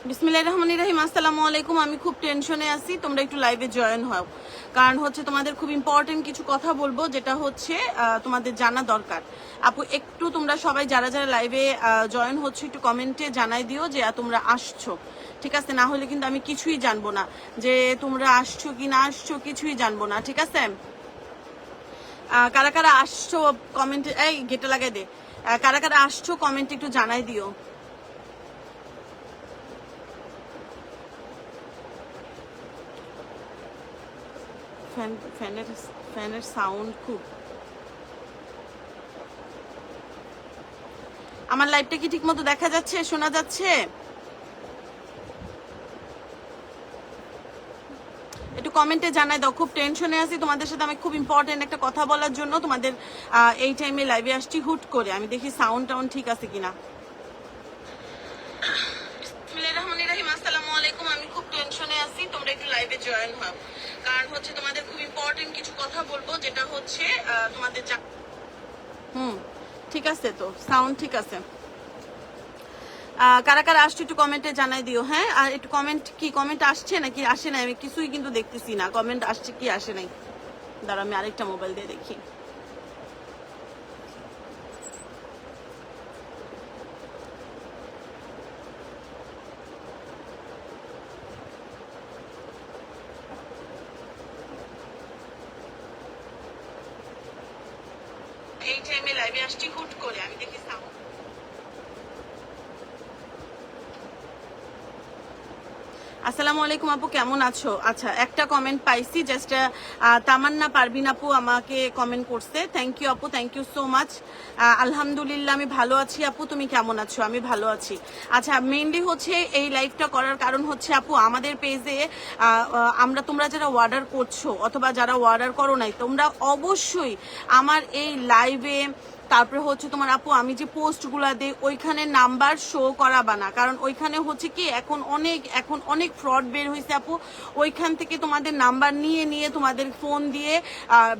বিসমিল্লাহির রহমানির রহিম। আসসালামু আলাইকুম। আমি খুব টেনশনে আছি, তোমরা একটু লাইভে জয়েন হও, কারণ হচ্ছে তোমাদের খুব ইম্পর্টেন্ট কিছু কথা বলবো, যেটা হচ্ছে তোমাদের জানা দরকার। আপু একটু তোমরা সবাই যারা যারা লাইভে জয়েন হচ্ছে একটু কমেন্টে জানাই দিও যে তোমরা আসছো, ঠিক আছে? না হলে কিন্তু আমি কিছুই জানবো না, যে তোমরা আসছো কি না আসছো কিছুই জানবো না, ঠিক আছে? কারা কারা আসছো কমেন্টে, এই গেটে লাগাই দে। কারা কারা আসছো কমেন্টে একটু জানাই দিও। ফ্যানের ফ্যানের সাউন্ড খুব। আমার লাইভটা কি ঠিকমতো দেখা যাচ্ছে, শোনা যাচ্ছে? একটু কমেন্টে জানাই দাও। খুব টেনশনে আছি, তোমাদের সাথে আমি খুব ইম্পর্টেন্ট একটা কথা বলার জন্য তোমাদের এই টাইমে লাইভে আসছি হুট করে। আমি দেখি সাউন্ড টাউন্ড ঠিক আছে কিনা। আসসালামু আলাইকুম। আমি খুব টেনশনে আছি, তোমরা একটু লাইভে জয়েন হও, কারণ হচ্ছে তোমাদের খুব ইম্পর্টেন্ট কিছু কথা বলবো, যেটা হচ্ছে তোমাদের ঠিক আছে তো, সাউন্ড ঠিক আছে। কারা কারা আসছে একটু কমেন্টে জানাই দিও। হ্যাঁ, আর একটু কমেন্ট আসছে নাকি আসে নাই আমি কিছুই কিন্তু দেখতেছি না, কমেন্ট আসছে কি আসে নাই। দাঁড়া আমি আরেকটা মোবাইল দিয়ে দেখি। এই টাইমে লাইভে আসছি হুট করে, আমি দেখি সাউন্ড। আসসালামু আলাইকুম আপু, কেমন আছো? আচ্ছা, একটা কমেন্ট পাইছি, জাস্ট তামান্না পারভিন আপু আমাকে কমেন্ট করছে। থ্যাংক ইউ আপু, থ্যাংক ইউ সো মাচ। আলহামদুলিল্লাহ আমি ভালো আছি আপু, তুমি কেমন আছো? আমি ভালো আছি। আচ্ছা, মেইনলি হচ্ছে এই লাইভটা করার কারণ হচ্ছে আপু আমাদের পেজে তোমরা যারা অর্ডার করছো অথবা যারা অর্ডার করো নাই, তোমরা অবশ্যই আমার এই লাইভে, তারপরে হচ্ছে তোমার আপু আমি যে পোস্টগুলো দিই ওইখানে নাম্বার শো করাবা না, কারণ ওইখানে হচ্ছে কি এখন অনেক ফ্রড বের হয়েছে আপু। ওইখান থেকে তোমাদের নাম্বার নিয়ে নিয়ে তোমাদের ফোন দিয়ে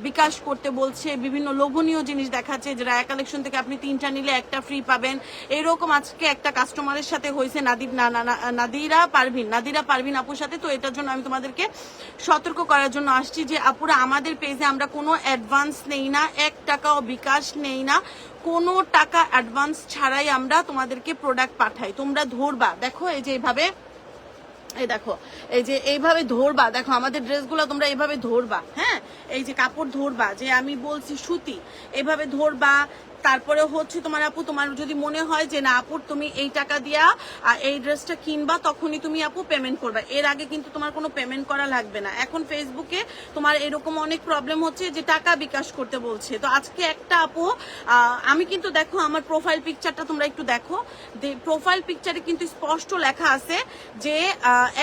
বিকাশ করতে বলছে, বিভিন্ন লোভনীয় জিনিস দেখাচ্ছে, যে রায়া কালেকশন থেকে আপনি 3টা নিলে একটা ফ্রি পাবেন। এরকম আজকে একটা কাস্টমারের সাথে হয়েছে, নাদিরা পারভিন আপুর সাথে। তো এটার জন্য আমি তোমাদেরকে সতর্ক করার জন্য আসছি যে আপুরা আমাদের পেজে আমরা কোনো অ্যাডভান্স নেই না, 1 টাকাও বিকাশ নেই না, কোনো টাকা অ্যাডভান্স ছাড়াই আমরা তোমাদেরকে প্রোডাক্ট পাঠাই। তোমরা ধরবা, দেখো এই যে এইভাবে, এই দেখো এই যে এইভাবে ধরবা, দেখো আমাদের ড্রেসগুলো তোমরা এইভাবে ধরবা। হ্যাঁ, এই যে কাপড় ধরবা, যে আমি বলছি সুতি, এইভাবে ধরবা। তারপরে হচ্ছে তোমার আপু, তোমার যদি মনে হয় যে না আপুর তুমি এই টাকা দিয়া এই ড্রেসটা কিনবা, তখনই তুমি আপু পেমেন্ট করবা, এর আগে কিন্তু তোমার কোনো পেমেন্ট করা লাগবে না। এখন ফেসবুকে তোমার এরকম অনেক প্রবলেম হচ্ছে যে টাকা বিকাশ করতে বলছে। তো আজকে একটা আপু, আমি কিন্তু দেখো আমার প্রোফাইল পিকচারটা তোমরা একটু দেখো, প্রোফাইল পিকচারে কিন্তু স্পষ্ট লেখা আছে যে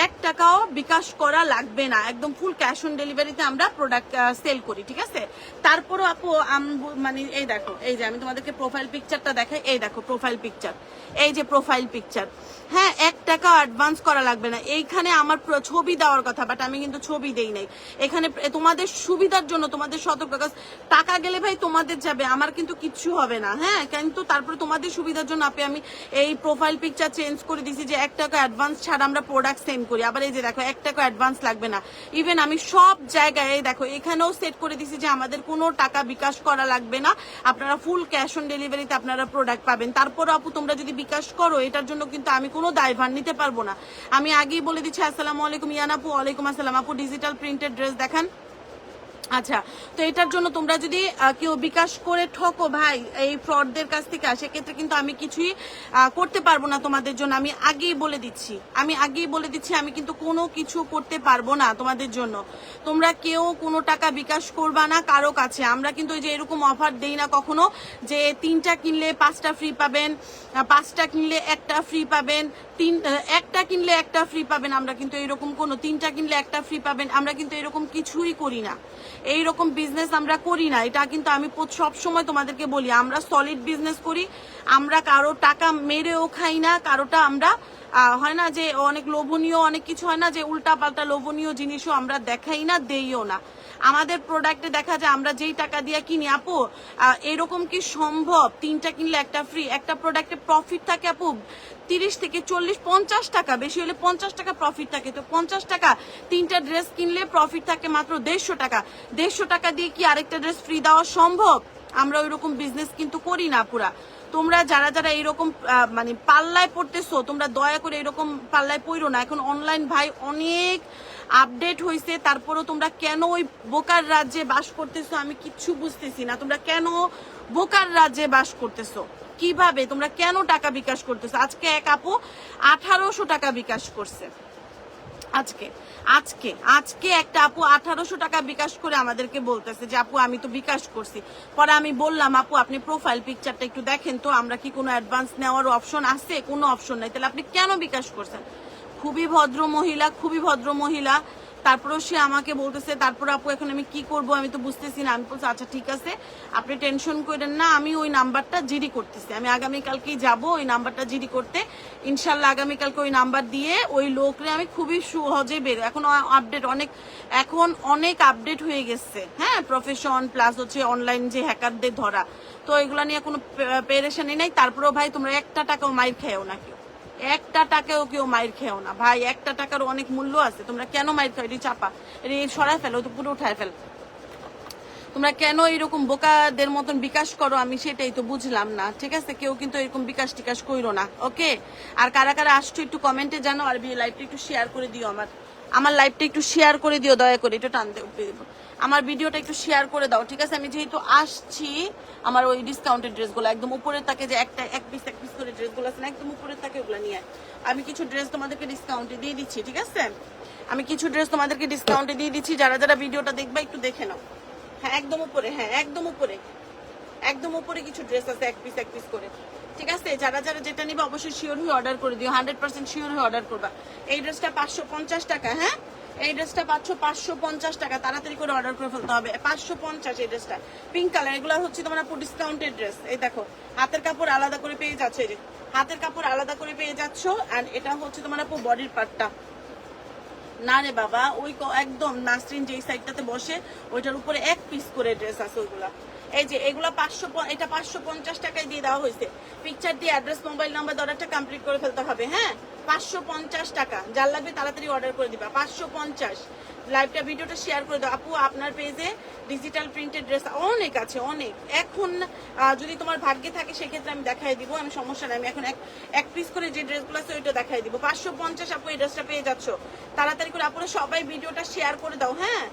1 টাকাও বিকাশ করা লাগবে না, একদম ফুল ক্যাশ অন ডেলিভারিতে আমরা প্রোডাক্ট সেল করি, ঠিক আছে? তারপরও আপু মানে এই দেখো, এই যে আমি তোমাদেরকে প্রোফাইল পিকচারটা দেখাই, এই দেখো প্রোফাইল পিকচার, এই যে প্রোফাইল পিকচার। হ্যাঁ, 1 টাকা অ্যাডভান্স করা লাগবে না। এইখানে আমার ছবি দেওয়ার কথা, বাট আমি কিন্তু ছবি দেই নাই এখানে, তোমাদের সুবিধার জন্য, তোমাদের সতর্ক। টাকা গেলে ভাই তোমাদের যাবে, আমার কিন্তু কিচ্ছু হবে না। হ্যাঁ, কিন্তু তারপরে তোমাদের সুবিধার জন্য আমি এই প্রোফাইল পিকচার চেঞ্জ করে দিছি যে 1 টাকা অ্যাডভান্স ছাড়া আমরা প্রোডাক্ট সেন্ড করি। আবার এই যে দেখো 1 টাকা অ্যাডভান্স লাগবে না। ইভেন আমি সব জায়গায় দেখো এখানেও সেট করে দিছি যে আমাদের কোনো টাকা বিকাশ করা লাগবে না, আপনারা ফুল ক্যাশ অন ডেলিভারিতে আপনারা প্রোডাক্ট পাবেন। তারপর আপু তোমরা যদি বিকাশ করো, এটার জন্য কিন্তু আমি কোনো দায়ভার নিতে পারবো না। আমি আগেই বলে দিচ্ছি। আসসালামু আলাইকুম ইয়ান আপু। ওয়ালাইকুম আসসালাম আপু। ডিজিটাল প্রিন্টেড ড্রেস দেখান। আচ্ছা, তো এটার জন্য তোমরা যদি কেউ বিকাশ করে ঠকো ভাই এই ফ্রডদের কাছ থেকে, সেক্ষেত্রে কিন্তু আমি কিছুই করতে পারবো না তোমাদের জন্য। আমি আগেই বলে দিচ্ছি, আমি কিন্তু কোনো কিছু করতে পারবো না তোমাদের জন্য। তোমরা কেউ কোনো টাকা বিকাশ করবা না কারো কাছে। আমরা কিন্তু ওই যে এরকম অফার দেই না কখনো, যে 3টা কিনলে 5টা ফ্রি পাবেন, 5টা কিনলে 1টা ফ্রি পাবেন, 1টা কিনলে 1টা ফ্রি পাবেন। আমরা কিন্তু এরকম কোনো 3টা কিনলে 1টা ফ্রি পাবেন, আমরা কিন্তু এরকম কিছুই করি না, এইরকম বিজনেস আমরা করি না। এটা কিন্তু আমি সব সময় তোমাদেরকে বলি, আমরা সলিড বিজনেস করি, আমরা কারো টাকা মেরেও খাই না, কারোটা আমরা হয় না যে অনেক লোভনীয় অনেক কিছু হয় না, যে উল্টা পাল্টা লোভনীয় জিনিসও আমরা দেখাই না, দেইও না। আমাদের প্রোডাক্টে দেখা যায় আমরা যেই টাকা দিয়ে কিনি আপু, এরকম কি সম্ভব 3টা কিনলে একটা ফ্রি? একটা প্রোডাক্টে প্রফিট থাকে আপু 30 থেকে 40 50 টাকা, বেশি হলে 50 টাকা প্রফিট থাকে। তো 50 টাকা 3টা ড্রেস কিনলে প্রফিট থাকে মাত্র 150 টাকা। 150 টাকা দিয়ে কি আরেকটা ড্রেস ফ্রি দেওয়া সম্ভব? আমরা ওইরকম বিজনেস কিন্তু করি না পুরা। তোমরা যারা যারা এইরকম মানে পাল্লায় পড়তেছো, তোমরা দয়া করে এরকম পাল্লায় পড়ো না। এখন অনলাইন ভাই অনেক আপডেট হয়েছে, তারপরও তোমরা কেন ওই বোকার রাজ্যে বাস করতেছো আমি কিচ্ছু বুঝতেছি না। তোমরা কেন বোকার রাজ্যে বাস করতেছো? কিভাবে তোমরা কেন টাকা বিকাশ করতেছো? আজকে এক আপু 1800 টাকা বিকাশ করছে। আজকে আজকে আজকে একটা আপু 1800 টাকা বিকাশ করে আমাদেরকে বলতেছে যে আপু আমি তো বিকাশ করছি। পরে আমি বললাম আপু আপনি প্রোফাইল পিকচারটা একটু দেখেন তো, আমরা কি কোনো অ্যাডভান্স নেওয়ার অপশন আছে? কোনো অপশন নাই। তাহলে আপনি কেন বিকাশ করছেন? খুবই ভদ্র মহিলা, খুবই ভদ্র মহিলা। তারপরেও সে আমাকে বলতেছে তারপর আপু এখন আমি কি করব আমি তো বুঝতেছি না। আমি বলছি আচ্ছা ঠিক আছে আপনি টেনশন করেন না, আমি ওই নাম্বারটা জিডি করতেছি। আমি আগামীকালকেই যাব ওই নাম্বারটা জিডি করতে। ইনশাল্লাহ আগামীকালকে ওই নাম্বার দিয়ে ওই লোকরে আমি খুবই সহজে বের, এখন আপডেট অনেক, এখন অনেক আপডেট হয়ে গেছে। হ্যাঁ, প্রফেশন প্লাস হচ্ছে অনলাইন যে হ্যাকারদের ধরা, তো এগুলা নিয়ে কোনো পেরেশানি নাই। তারপরেও ভাই তোমরা একটা টাকাও মাইর খেয়েও না, একটা টাকাও কেউ মাইর খেও না ভাই। একটা টাকার অনেক মূল্য আছে। তোমরা কেন মাইর খাও? এটি চাপা, এটি সরাই ফেলো, তো পুরো উঠায় ফেল। তোমরা কেন এরকম বোকাদের মতন বিকাশ করো আমি সেটাই তো বুঝলাম না। ঠিক আছে, কেউ কিন্তু এরকম বিকাশ টিকাশ কইরো না, ওকে? আর কারা কারা আসছো একটু কমেন্টে জানো, আর লাইভটা একটু শেয়ার করে দিও। আমার লাইভটা একটু শেয়ার করে দিও দয়া করে, একটু টান দেব, আমার ভিডিওটা একটু শেয়ার করে দাও। ঠিক আছে, আমি যেহেতু আসছি আমার ওই ডিসকাউন্টেড ড্রেসগুলো একদম উপরের থাকে, যে এক পিস করে ড্রেসগুলো আছে না একদম উপরের থাকে, ওগুলো নিয়ে আমি কিছু ড্রেস তোমাদেরকে ডিসকাউন্টে দিয়ে দিচ্ছি। ঠিক আছে, আমি কিছু ড্রেস তোমাদেরকে ডিসকাউন্টে দিয়ে দিচ্ছি। যারা যারা ভিডিওটা দেখবে একটু দেখে নাও। হ্যাঁ একদম উপরে, হ্যাঁ একদম উপরে, একদম উপরে কিছু ড্রেস আছে এক পিস করে। ঠিক আছে, যারা যারা যেটা নিবে অবশ্যই শিওর হয়ে অর্ডার করে দিও, 100% শিওর হয়ে অর্ডার করবা। এই ড্রেসটা 550 টাকা। হ্যাঁ, এই ড্রেসটা পাচ্ছ 550 টাকা, তাড়াতাড়ি করে অর্ডার করে ফেলতে হবে। 550 এই ড্রেসটা, পিঙ্ক কালার। এগুলো হচ্ছে তোমার ডিসকাউন্টেড ড্রেস। এই দেখো হাতের কাপড় আলাদা করে পেয়ে যাচ্ছে, এই যে হাতের কাপড় আলাদা করে পেয়ে যাচ্ছ। এন্ড এটা হচ্ছে তোমার বডির পার্টটা না রে বাবা, ওই একদম নাসরিন যেই সাইডটাতে বসে ওইটার উপরে এক পিস করে ড্রেস আছে ওইগুলা। এই যে এগুলা 500, এটা 550 টাকায় দিয়ে দেওয়া হয়েছে। পিকচার দিয়ে অ্যাড্রেস মোবাইল নাম্বার অর্ডারটা কমপ্লিট করে ফেলতে হবে। হ্যাঁ, 550 টাকা, যার লাগবে তাড়াতাড়ি অর্ডার করে দিবা। 550। লাইভটা ভিডিওটা শেয়ার করে দাও আপু। আপনার পেজে ডিজিটাল প্রিন্টেড ড্রেস অনেক আছে, অনেক। এখন যদি তোমার ভাগ্যে থাকে সেক্ষেত্রে আমি দেখাই দিব, আমি সমস্যা নাই। আমি এখন এক পিস করে যে ড্রেসগুলো আছে ওইটা দেখাই দিব। 550 আপু এই ড্রেসটা পেয়ে যাচ্ছ। তাড়াতাড়ি করে আপনারা সবাই ভিডিওটা শেয়ার করে দাও। হ্যাঁ,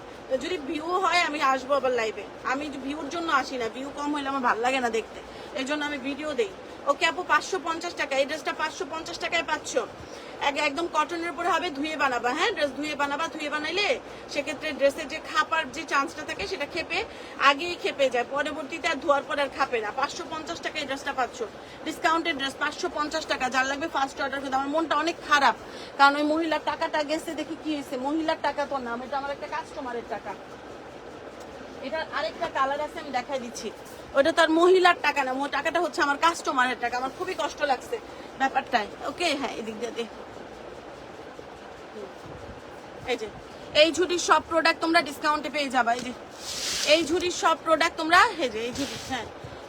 যদি ভিউ হয় আমি আসবো আবার লাইভে। আমি ভিউর জন্য আসি না, ভিউ কম হলে আমার ভালো লাগে না দেখতে, এই জন্য আমি ভিডিও দেই। ওকে আপু, 550 টাকা এই ড্রেসটা 550 টাকায় পাচ্ছ। একদম কটনের উপরে হবে, ধুয়ে বানাবা। হ্যাঁ, ড্রেস ধুয়ে বানাবা। ধুয়ে বানাইলে সেক্ষেত্রে ড্রেসের যে খাপার যে চান্সটা থাকে সেটা আগেই খেপে যায়, পরবর্তীতে আর ধোয়ার পর আর খাপে না। 550 টাকা এই ড্রেসটা পাচ্ছ, ডিসকাউন্টেড ড্রেস 550 টাকা। যার লাগবে ফার্স্ট অর্ডার করে। আমার মনটা অনেক খারাপ, কারণ ওই মহিলার টাকাটা গেছে দেখি কি হয়েছে। মহিলার টাকা তো না, এটা আমার একটা কাস্টমারের টাকা। এটার আরেকটা কালার আছে, আমি দেখাই দিচ্ছি। ওটা তার মহিলার টাকা না, টাকাটা হচ্ছে আমার কাস্টমারের টাকা। আমার খুবই কষ্ট লাগছে ব্যাপারটাই। ওকে, হ্যাঁ এদিক দিয়ে এই যে এই ঝুড়ির সব প্রোডাক্ট তোমরা ডিসকাউন্টে পেয়ে যাবা। এই যে এই ঝুড়ির সব প্রোডাক্ট তোমরা, এই যে এই ঝুড়ি, হ্যাঁ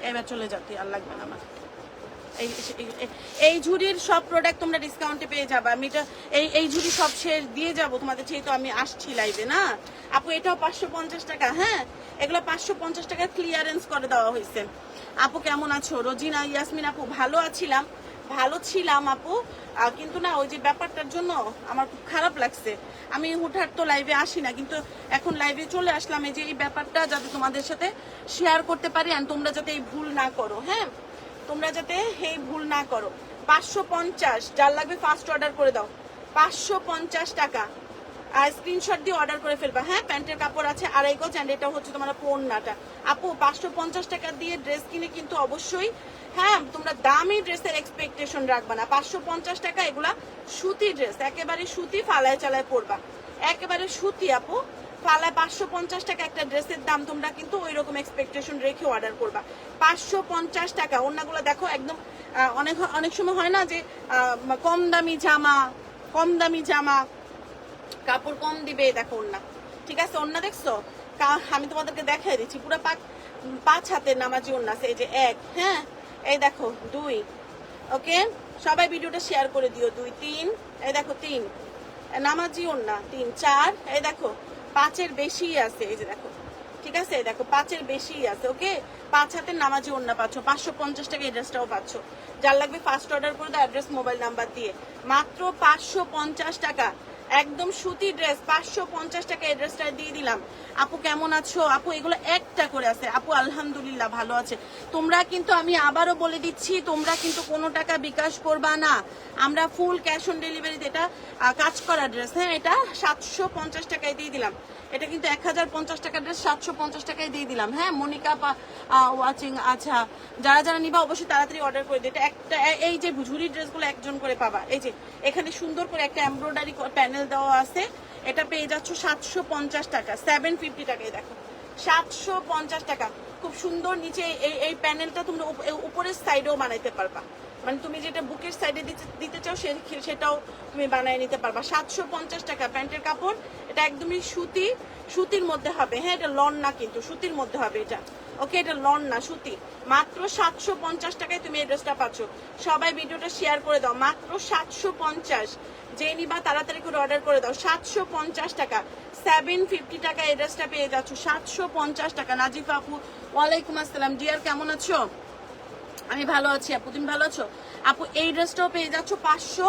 এবার চলে যাতে আর লাগবে না আমার। এই ঝুড়ির সব প্রোডাক্ট তোমরা ডিসকাউন্টে পেয়ে যাবে। আমি এটা এই ঝুড়ি সব শেষ দিয়ে যাবো তোমাদের, যেহেতু আমি আসছি লাইভে না আপু। এটাও 550 টাকা। হ্যাঁ, এগুলো 550 টাকা ক্লিয়ারেন্স করে দেওয়া হয়েছে। আপু কেমন আছো? রোজিনা ইয়াসমিন আপু, ভালো ছিলাম আপু, কিন্তু না ওই যে ব্যাপারটার জন্য আমার খুব খারাপ লাগছে। আমি হুটহাট তো লাইভে আসি না, কিন্তু এখন লাইভে চলে আসলাম এই যে এই ব্যাপারটা যাতে তোমাদের সাথে শেয়ার করতে পারি, আর তোমরা যাতে এই ভুল না করো। হ্যাঁ, তোমরা যাতে এই ভুল না করো। 550, যার লাগবে ফার্স্ট অর্ডার করে দাও। 550 টাকা, আর স্ক্রিনশট দিয়ে অর্ডার করে ফেলবা। হ্যাঁ, প্যান্টের কাপড় আছে 2.5 গজ, এন্ড এটা হচ্ছে তোমার ওড়নাটা। আপু 550 টাকা দিয়ে ড্রেস কিনে কিন্তু অবশ্যই, হ্যাঁ তোমরা দামি ড্রেসের এক্সপেকটেশন রাখবা না। 550 টাকা, এগুলা সুতি ড্রেস, একেবারে সুতি, ফালায় চালায় পরবা, একেবারে সুতি আপু। ফালায় 550 টাকা একটা ড্রেসের দাম, তোমরা কিন্তু ওই রকম এক্সপেকটেশন রেখে অর্ডার করবা। 550 টাকা। ওড়নাগুলো দেখো একদম, অনেক সময় হয় না যে কম দামি জামা কাপড় কম দিবে, দেখো ওড়না। ঠিক আছে, ওড়না দেখছো আমি তোমাদেরকে দেখাই দিচ্ছি পুরো 5 হাতের নামাজি ওড়না আছে। এই যে 1, হ্যাঁ, এই দেখো 2, ওকে সবাই ভিডিওটা শেয়ার করে দিও। 2, 3, এই দেখো 3 নামাজি ওড়না, 3, 4, এই দেখো 5-এর বেশি আছে। এই যে দেখো, ঠিক আছে, এই দেখো 5-এর বেশি আছে। ওকে 5 হাতের নামাজি ওড়না পাচ্ছ, 550 টাকা এই ড্রেসটাও পাচ্ছ। যার লাগবে ফার্স্ট অর্ডার করে দাও অ্যাড্রেস মোবাইল নাম্বার দিয়ে, মাত্র 550 টাকা। একদম সুতি ড্রেস 550 টাকা এই ড্রেসটা দিয়ে দিলাম। আপু কেমন আছো? আপু এগুলো একটা করে আছে আপু, আলহামদুলিল্লাহ ভালো আছে। তোমরা কিন্তু আমি আবারও বলে দিচ্ছি, তোমরা কিন্তু কোনো টাকা বিকাশ করবা না, আমরা ফুল ক্যাশ অন ডেলিভারিতে এটা কাজ করা ড্রেস। হ্যাঁ, এটা 750 টাকায় দিয়ে দিলাম। এটা কিন্তু 1050 টাকার ড্রেস 750 টাকায় দিয়ে দিলাম। হ্যাঁ, মনিকা ওয়াচিং। আচ্ছা, যারা যারা নিবা অবশ্যই তাড়াতাড়ি অর্ডার করে দিই। এটা একটা, এই যে ঝুড়ি ড্রেসগুলো একজন করে পাবা। এই যে এখানে সুন্দর করে একটা এমব্রয়ডারি প্যানেল দেওয়া আছে, এটা পেয়ে যাচ্ছ 750 টাকা, 750 টাকায়। দেখো 750 টাকা, খুব সুন্দর। নিচে এই প্যানেলটা তোমরা উপরের সাইডেও বানাইতে পারবা, মানে তুমি যেটা বুকের সাইডে দিতে চাও সেটাও তুমি বানিয়ে নিতে পারবা। 750 টাকা প্যান্টের কাপড়। এটা একদমই সুতির মধ্যে হবে। হ্যাঁ, এটা লন না কিন্তু, সুতির মধ্যে হবে এটা। ওকে, এটা লন না, সুতি। মাত্র 750 টাকায় তুমি এই ড্রেসটা পাচ্ছ। সবাই ভিডিওটা শেয়ার করে দাও, মাত্র 750। যে নিবা তাড়াতাড়ি করে অর্ডার করে দাও। 750 টাকা, 750 টাকা এই ড্রেসটা পেয়ে যাচ্ছ। 750 টাকা। নাজিফা আপু ওয়ালাইকুম আসসালাম, ডিয়ার কেমন আছো? আমি ভালো আছি আপু, তুমি ভালো আছো? আপু এই ড্রেসটাও পেয়ে যাচ্ছ 500,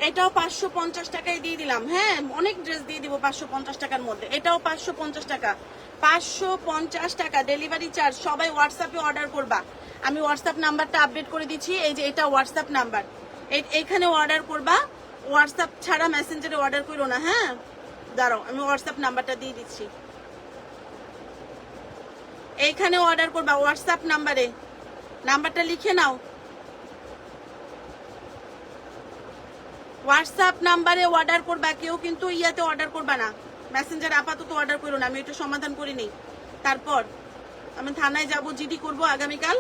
এটাও 550 টাকায় দিয়ে দিলাম। হ্যাঁ, অনেক ড্রেস দিয়ে দিব 550 টাকার মধ্যে। এটাও 550 টাকা, 550 টাকা ডেলিভারি চার্জ। সবাই হোয়াটসঅ্যাপে অর্ডার করবা, আমি হোয়াটসঅ্যাপ নাম্বারটা আপডেট করে দিচ্ছি। এই যে এটা হোয়াটসঅ্যাপ নাম্বার, এইখানে অর্ডার করবা। হোয়াটসঅ্যাপ ছাড়া মেসেঞ্জারে অর্ডার করো না। হ্যাঁ, দাঁড়াও আমি হোয়াটসঅ্যাপ নাম্বারটা দিয়ে দিচ্ছি। এইখানে অর্ডার করবা হোয়াটসঅ্যাপ নাম্বারে, নাম্বারটা লিখে নাও। হোয়াটসঅ্যাপ নাম্বারে অর্ডার করবা, কেউ কিন্তু ইয়াতে অর্ডার করবা না, মেসেঞ্জারে আপাতত অর্ডার করো না। আমি এটা সমাধান করে নিই, তারপর আমি থানায় যাব, জিডি করব আগামীকাল।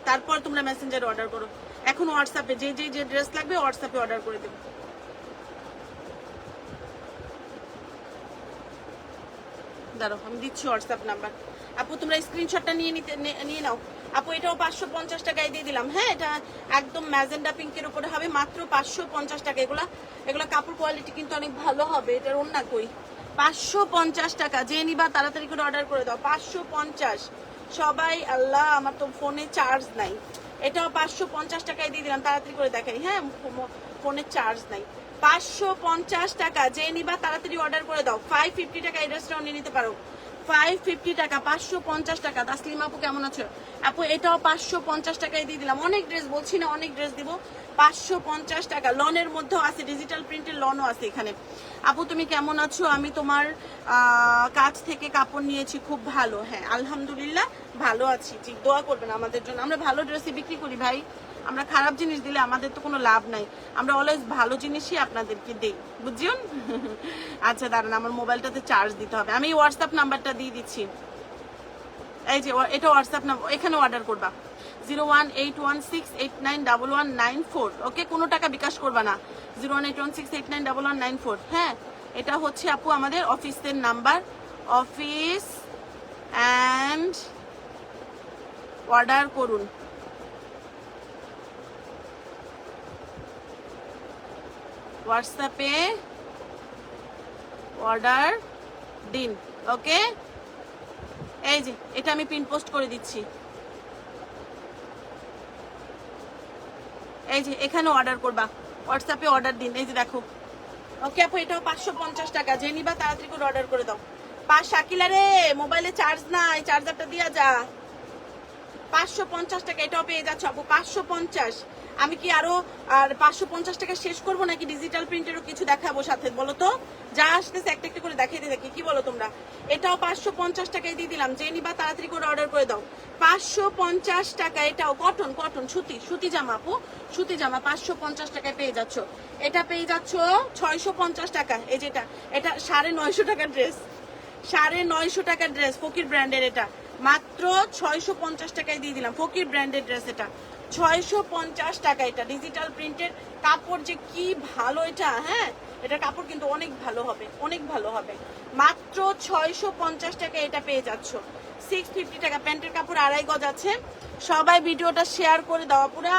তারপর তোমরা মেসেঞ্জারে অর্ডার করো। এখন হোয়াটসঅ্যাপে যে ড্রেস লাগবে হোয়াটসঅ্যাপে অর্ডার করে দেবো। দাঁড়াও আমি দিচ্ছি হোয়াটসঅ্যাপ নাম্বার। আপু তোমরা স্ক্রিনশটটা নিয়ে নাও। আপু এটাও 550 টাকায় দিয়ে দিলাম। হ্যাঁ, এটা একদম ম্যাজেন্ডা পিঙ্কের উপরে হবে, মাত্র 550 টাকা। এগুলা কাপড় কোয়ালিটি কিন্তু অনেক ভালো হবে। এটার ওন্না কই? 550 টাকা। যে নিবা তাড়াতাড়ি করে অর্ডার করে দাও। 550 সবাই। আল্লাহ, আমার তো ফোনে চার্জ নাই। এটাও 550 টাকায় দিয়ে দিলাম, তাড়াতাড়ি করে দেখাই। হ্যাঁ, ফোনে চার্জ নাই। 550 টাকা। যে নিবা তাড়াতাড়ি অর্ডার করে দাও। 550 টাকা এই ড্রেসটাও নিয়ে নিতে পারো। 550 টাকা, 550 টাকা। তাসলিম আপু কেমন আছো? আপু এটাও 550 টাকায় দিয়ে দিলাম। অনেক ড্রেস বলছি না, অনেক ড্রেস দিব। 550 টাকা। লনের মধ্যেও আছে, ডিজিটাল প্রিন্টের লনও আছে এখানে। আপু তুমি কেমন আছো? আমি তোমার কাছ থেকে কাপড় নিয়েছি, খুব ভালো। হ্যাঁ, আলহামদুলিল্লাহ ভালো আছি। জি, দোয়া করবেন আমাদের জন্য। আমরা ভালো ড্রেসই বিক্রি করি ভাই, আমরা খারাপ জিনিস দিলে আমাদের তো কোনো লাভ নাই। আমরা অলওয়েজ ভালো জিনিসই আপনাদেরকে দিই, বুঝছেন? আচ্ছা দাঁড়ান, আমার মোবাইলটাতে চার্জ দিতে হবে। আমি হোয়াটসঅ্যাপ নাম্বারটা দিয়ে দিচ্ছি। এই যে এটা হোয়াটসঅ্যাপ নাম্বার, এখানে অর্ডার করবা 01816891194। ওকে, কোনো টাকা বিকাশ করবা না। 01816891194। হ্যাঁ, এটা হচ্ছে আপু আমাদের অফিসের নাম্বার, অফিস অ্যান্ড অর্ডার করুন। হোয়াটসঅ্যাপে অর্ডার দিন। ওকে, এই যে এটা আমি পিন পোস্ট করে দিচ্ছি। এই যে এখানে অর্ডার করবা, হোয়াটসঅ্যাপে অর্ডার দিন। এই যে দেখো। ওকে আপু এটাও 550 টাকা। যে নিবা তাড়াতাড়ি করে অর্ডার করে দাও। শাকিলা রে, মোবাইলে চার্জ নাই, চার্জারটা দিয়া যা। 550 টাকা এটাও পেয়ে যাচ্ছ আপু, 550। আমি কি আরো 550 টাকা শেষ করবো নাকি ডিজিটাল প্রিন্টেরও কিছু দেখাবো সাথে? বলো তো, যা আসতেছে একটা একটা করে দেখাইতে থাকি, কি বলো তোমরা? এটাও 550 টাকায় দিয়ে দিলাম। যে নিবা তাড়াতাড়ি করে অর্ডার করে দাও। 550 টাকা। এটাও কটন সুতি জামা আপু, সুতি জামা 550 টাকায় পেয়ে যাচ্ছ। এটা পেয়ে যাচ্ছ 650 টাকা। এই যেটা, এটা 950 টাকার ড্রেস, 950 টাকার ড্রেস, ফকির ব্র্যান্ডের। এটা মাত্র 650 টাকায় দিয়ে দিলাম। ফকির ব্র্যান্ডের ড্রেস, এটা 650 টাকা। এটা ডিজিটাল প্রিন্টের কাপড়, যে কি ভালো এটা। হ্যাঁ, এটার কাপড় কিন্তু অনেক ভালো হবে, অনেক ভালো হবে। মাত্র 650 টাকা এটা পেয়ে যাচ্ছ। 650 টাকা। প্যান্টের কাপড় 2.5 গজ আছে। সবাই ভিডিওটা শেয়ার করে দাও পুরা।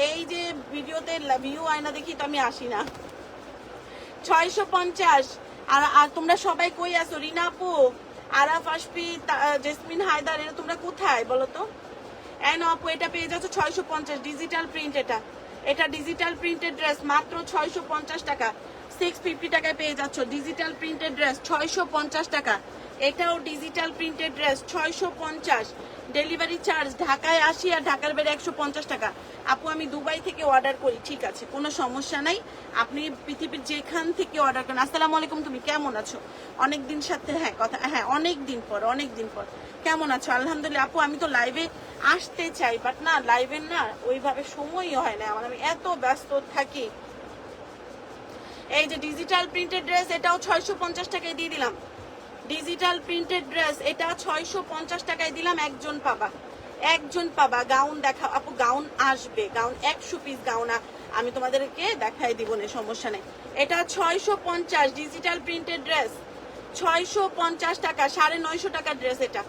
এই যে ভিডিওতে ভিউ হয় না দেখি তো আমি আসি না। 650। আর তোমরা সবাই কই আছো? রিনা আপু, আরাফ আশফি, জেসমিন হায়দার, এরা তোমরা কোথায় বলো তো? এন আপু এটা পেয়ে যাচ্ছ 650 ডিজিটাল প্রিন্ট। এটা ডিজিটাল প্রিন্টেড ড্রেস মাত্র 650 টাকা। 650 টাকায় পেয়ে যাচ্ছ ডিজিটাল প্রিন্টেড ড্রেস 650 টাকা। এটাও digital printed dress 650। Delivery charge ঢাকায় 80 আর ঢাকার বাইরে 150 টাকা। আপু আমি দুবাই থেকে অর্ডার করি, ঠিক আছে কোনো সমস্যা নাই, আপনি পৃথিবীর যেখান থেকে অর্ডার করেন। আসসালামু আলাইকুম, তুমি কেমন আছো? অনেকদিন সাথে অনেকদিন পর কেমন আছো? আলহামদুলিল্লাহ আপু, আমি তো লাইভে আসতে চাই বাট না লাইভে না ওইভাবে সময়ই হয় না আমার, আমি এত ব্যস্ত থাকি। এই যে ডিজিটাল প্রিন্টেড ড্রেস, এটাও 650 টাকায় দিয়ে দিলাম। ডিজিটাল প্রিন্টেড ড্রেস এটা 650 টাকায় দিলাম। একজন পাবা। গাউন দেখা আপু, গাউন আসবে, গাউন 100 পিস গাউন আমি তোমাদেরকে দেখাই দিব না, সমস্যা নেই। এটা 650 ডিজিটাল প্রিন্টেড ড্রেস 650 টাকা। 950 টাকার ড্রেস এটা।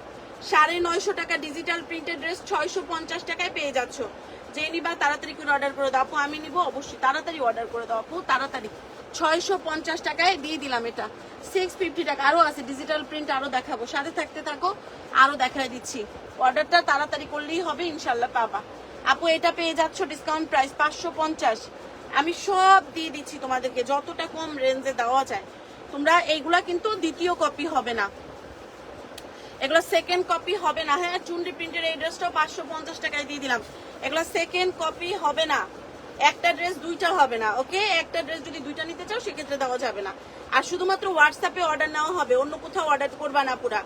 950 টাকা ডিজিটাল প্রিন্টেড ড্রেস 650 টাকায় পেয়ে যাচ্ছ। যে নিবা তাড়াতাড়ি করে অর্ডার করে দাও আপু, আমি নিব অবশ্যই, তাড়াতাড়ি অর্ডার করে দাও আপু, তাড়াতাড়ি। 650 টাকায় দিয়ে দিলাম এটা। 650 টাকা। আরো আছে ডিজিটাল প্রিন্ট, আরো দেখাবো, সাথে থাকতে থাকো, আরো দেখাই দিচ্ছি। অর্ডারটা তাড়াতাড়ি করলেই হবে, ইনশাল্লাহ পাবা। আপু এটা পেয়ে যাচ্ছ ডিসকাউন্ট প্রাইস 550। আমি সব দিয়ে দিচ্ছি তোমাদেরকে, যতটা কম রেঞ্জে দেওয়া যায়। তোমরা এইগুলা কিন্তু দ্বিতীয় কপি হবে না, এগুলো সেকেন্ড কপি হবে না। হ্যাঁ চুনরি প্রিন্টের এই ড্রেসটাও 550 টাকায় দিয়ে দিলাম। এগুলো সেকেন্ড কপি হবে না, একটা ড্রেস দুইটা হবে না, ওকে? একটা ড্রেস যদি দুইটা নিতে চাও সেক্ষেত্রে দেওয়া যাবে না। আর শুধুমাত্র হোয়াটসঅ্যাপে অর্ডার নেওয়া হবে, অন্য কোথাও অর্ডার করবা না, পুরা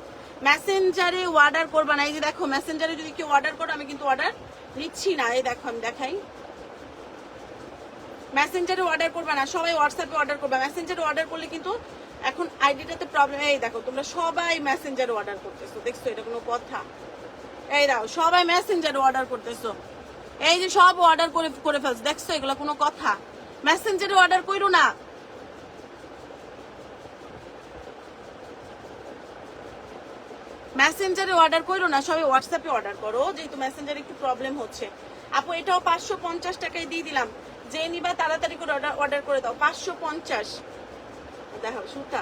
মেসেঞ্জারে অর্ডার করবা না। এই যে দেখো মেসেঞ্জারে যদি কেউ অর্ডার করো, আমি কিন্তু অর্ডার নিচ্ছি না। এই দেখো আমি দেখাই, মেসেঞ্জারে অর্ডার করবা না, সবাই হোয়াটসঅ্যাপে অর্ডার করবা। মেসেঞ্জারে অর্ডার করলে কিন্তু এখন আইডিটাতে প্রবলেম। এই দেখো তোমরা সবাই মেসেঞ্জারে অর্ডার করতেছো, দেখছো এটা কোনো কথা? এই দাও সবাই মেসেঞ্জারে অর্ডার করতেছো, এই যে সব অর্ডার করে ফেলছো, দেখছো এগুলো কোনো কথা? মেসেঞ্জারে অর্ডার করো না। মেসেঞ্জারে অর্ডার করো না, সবাই হোয়াটসঅ্যাপে অর্ডার করো, যেহেতু মেসেঞ্জারে একটু প্রবলেম হচ্ছে। আপু এটাও 550 টাকায় দিয়ে দিলাম। যে নিবা তাড়াতাড়ি করে অর্ডার করে দাও। 550। দেখো সুতা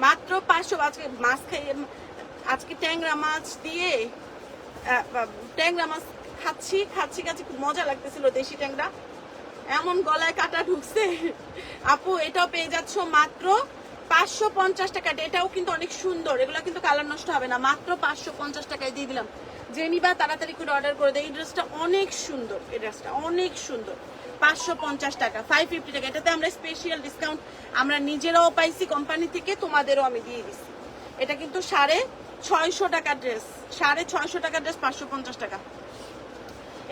মাত্র 500। আজকে মাছ খাইয়ে, আজকে ট্যাংরা মাছ দিয়ে ট্যাংরা মাছ খাচ্ছি খুব মজা লাগতেছিল, দেশি ট্যাংরা, এমন গলায় কাটা ঢুকছে। আপু এটাও পেয়ে যাচ্ছ মাত্র 550 টাকা। এটাও কিন্তু অনেক সুন্দর, এগুলো কিন্তু কালার নষ্ট হবে না। মাত্র 550 টাকায় দিয়ে দিলাম। যে নিবা তাড়াতাড়ি করে অর্ডার করে দেয়। এই ড্রেসটা অনেক সুন্দর, এই ড্রেসটা অনেক সুন্দর। 550 টাকা, 550 টাকা। এটাতে আমরা স্পেশাল ডিসকাউন্ট আমরা নিজেরাও পাইছি কোম্পানি থেকে, তোমাদেরও আমি দিয়ে দিচ্ছি। এটা কিন্তু 650 টাকার ড্রেস, 650 টাকার ড্রেস 550 টাকা।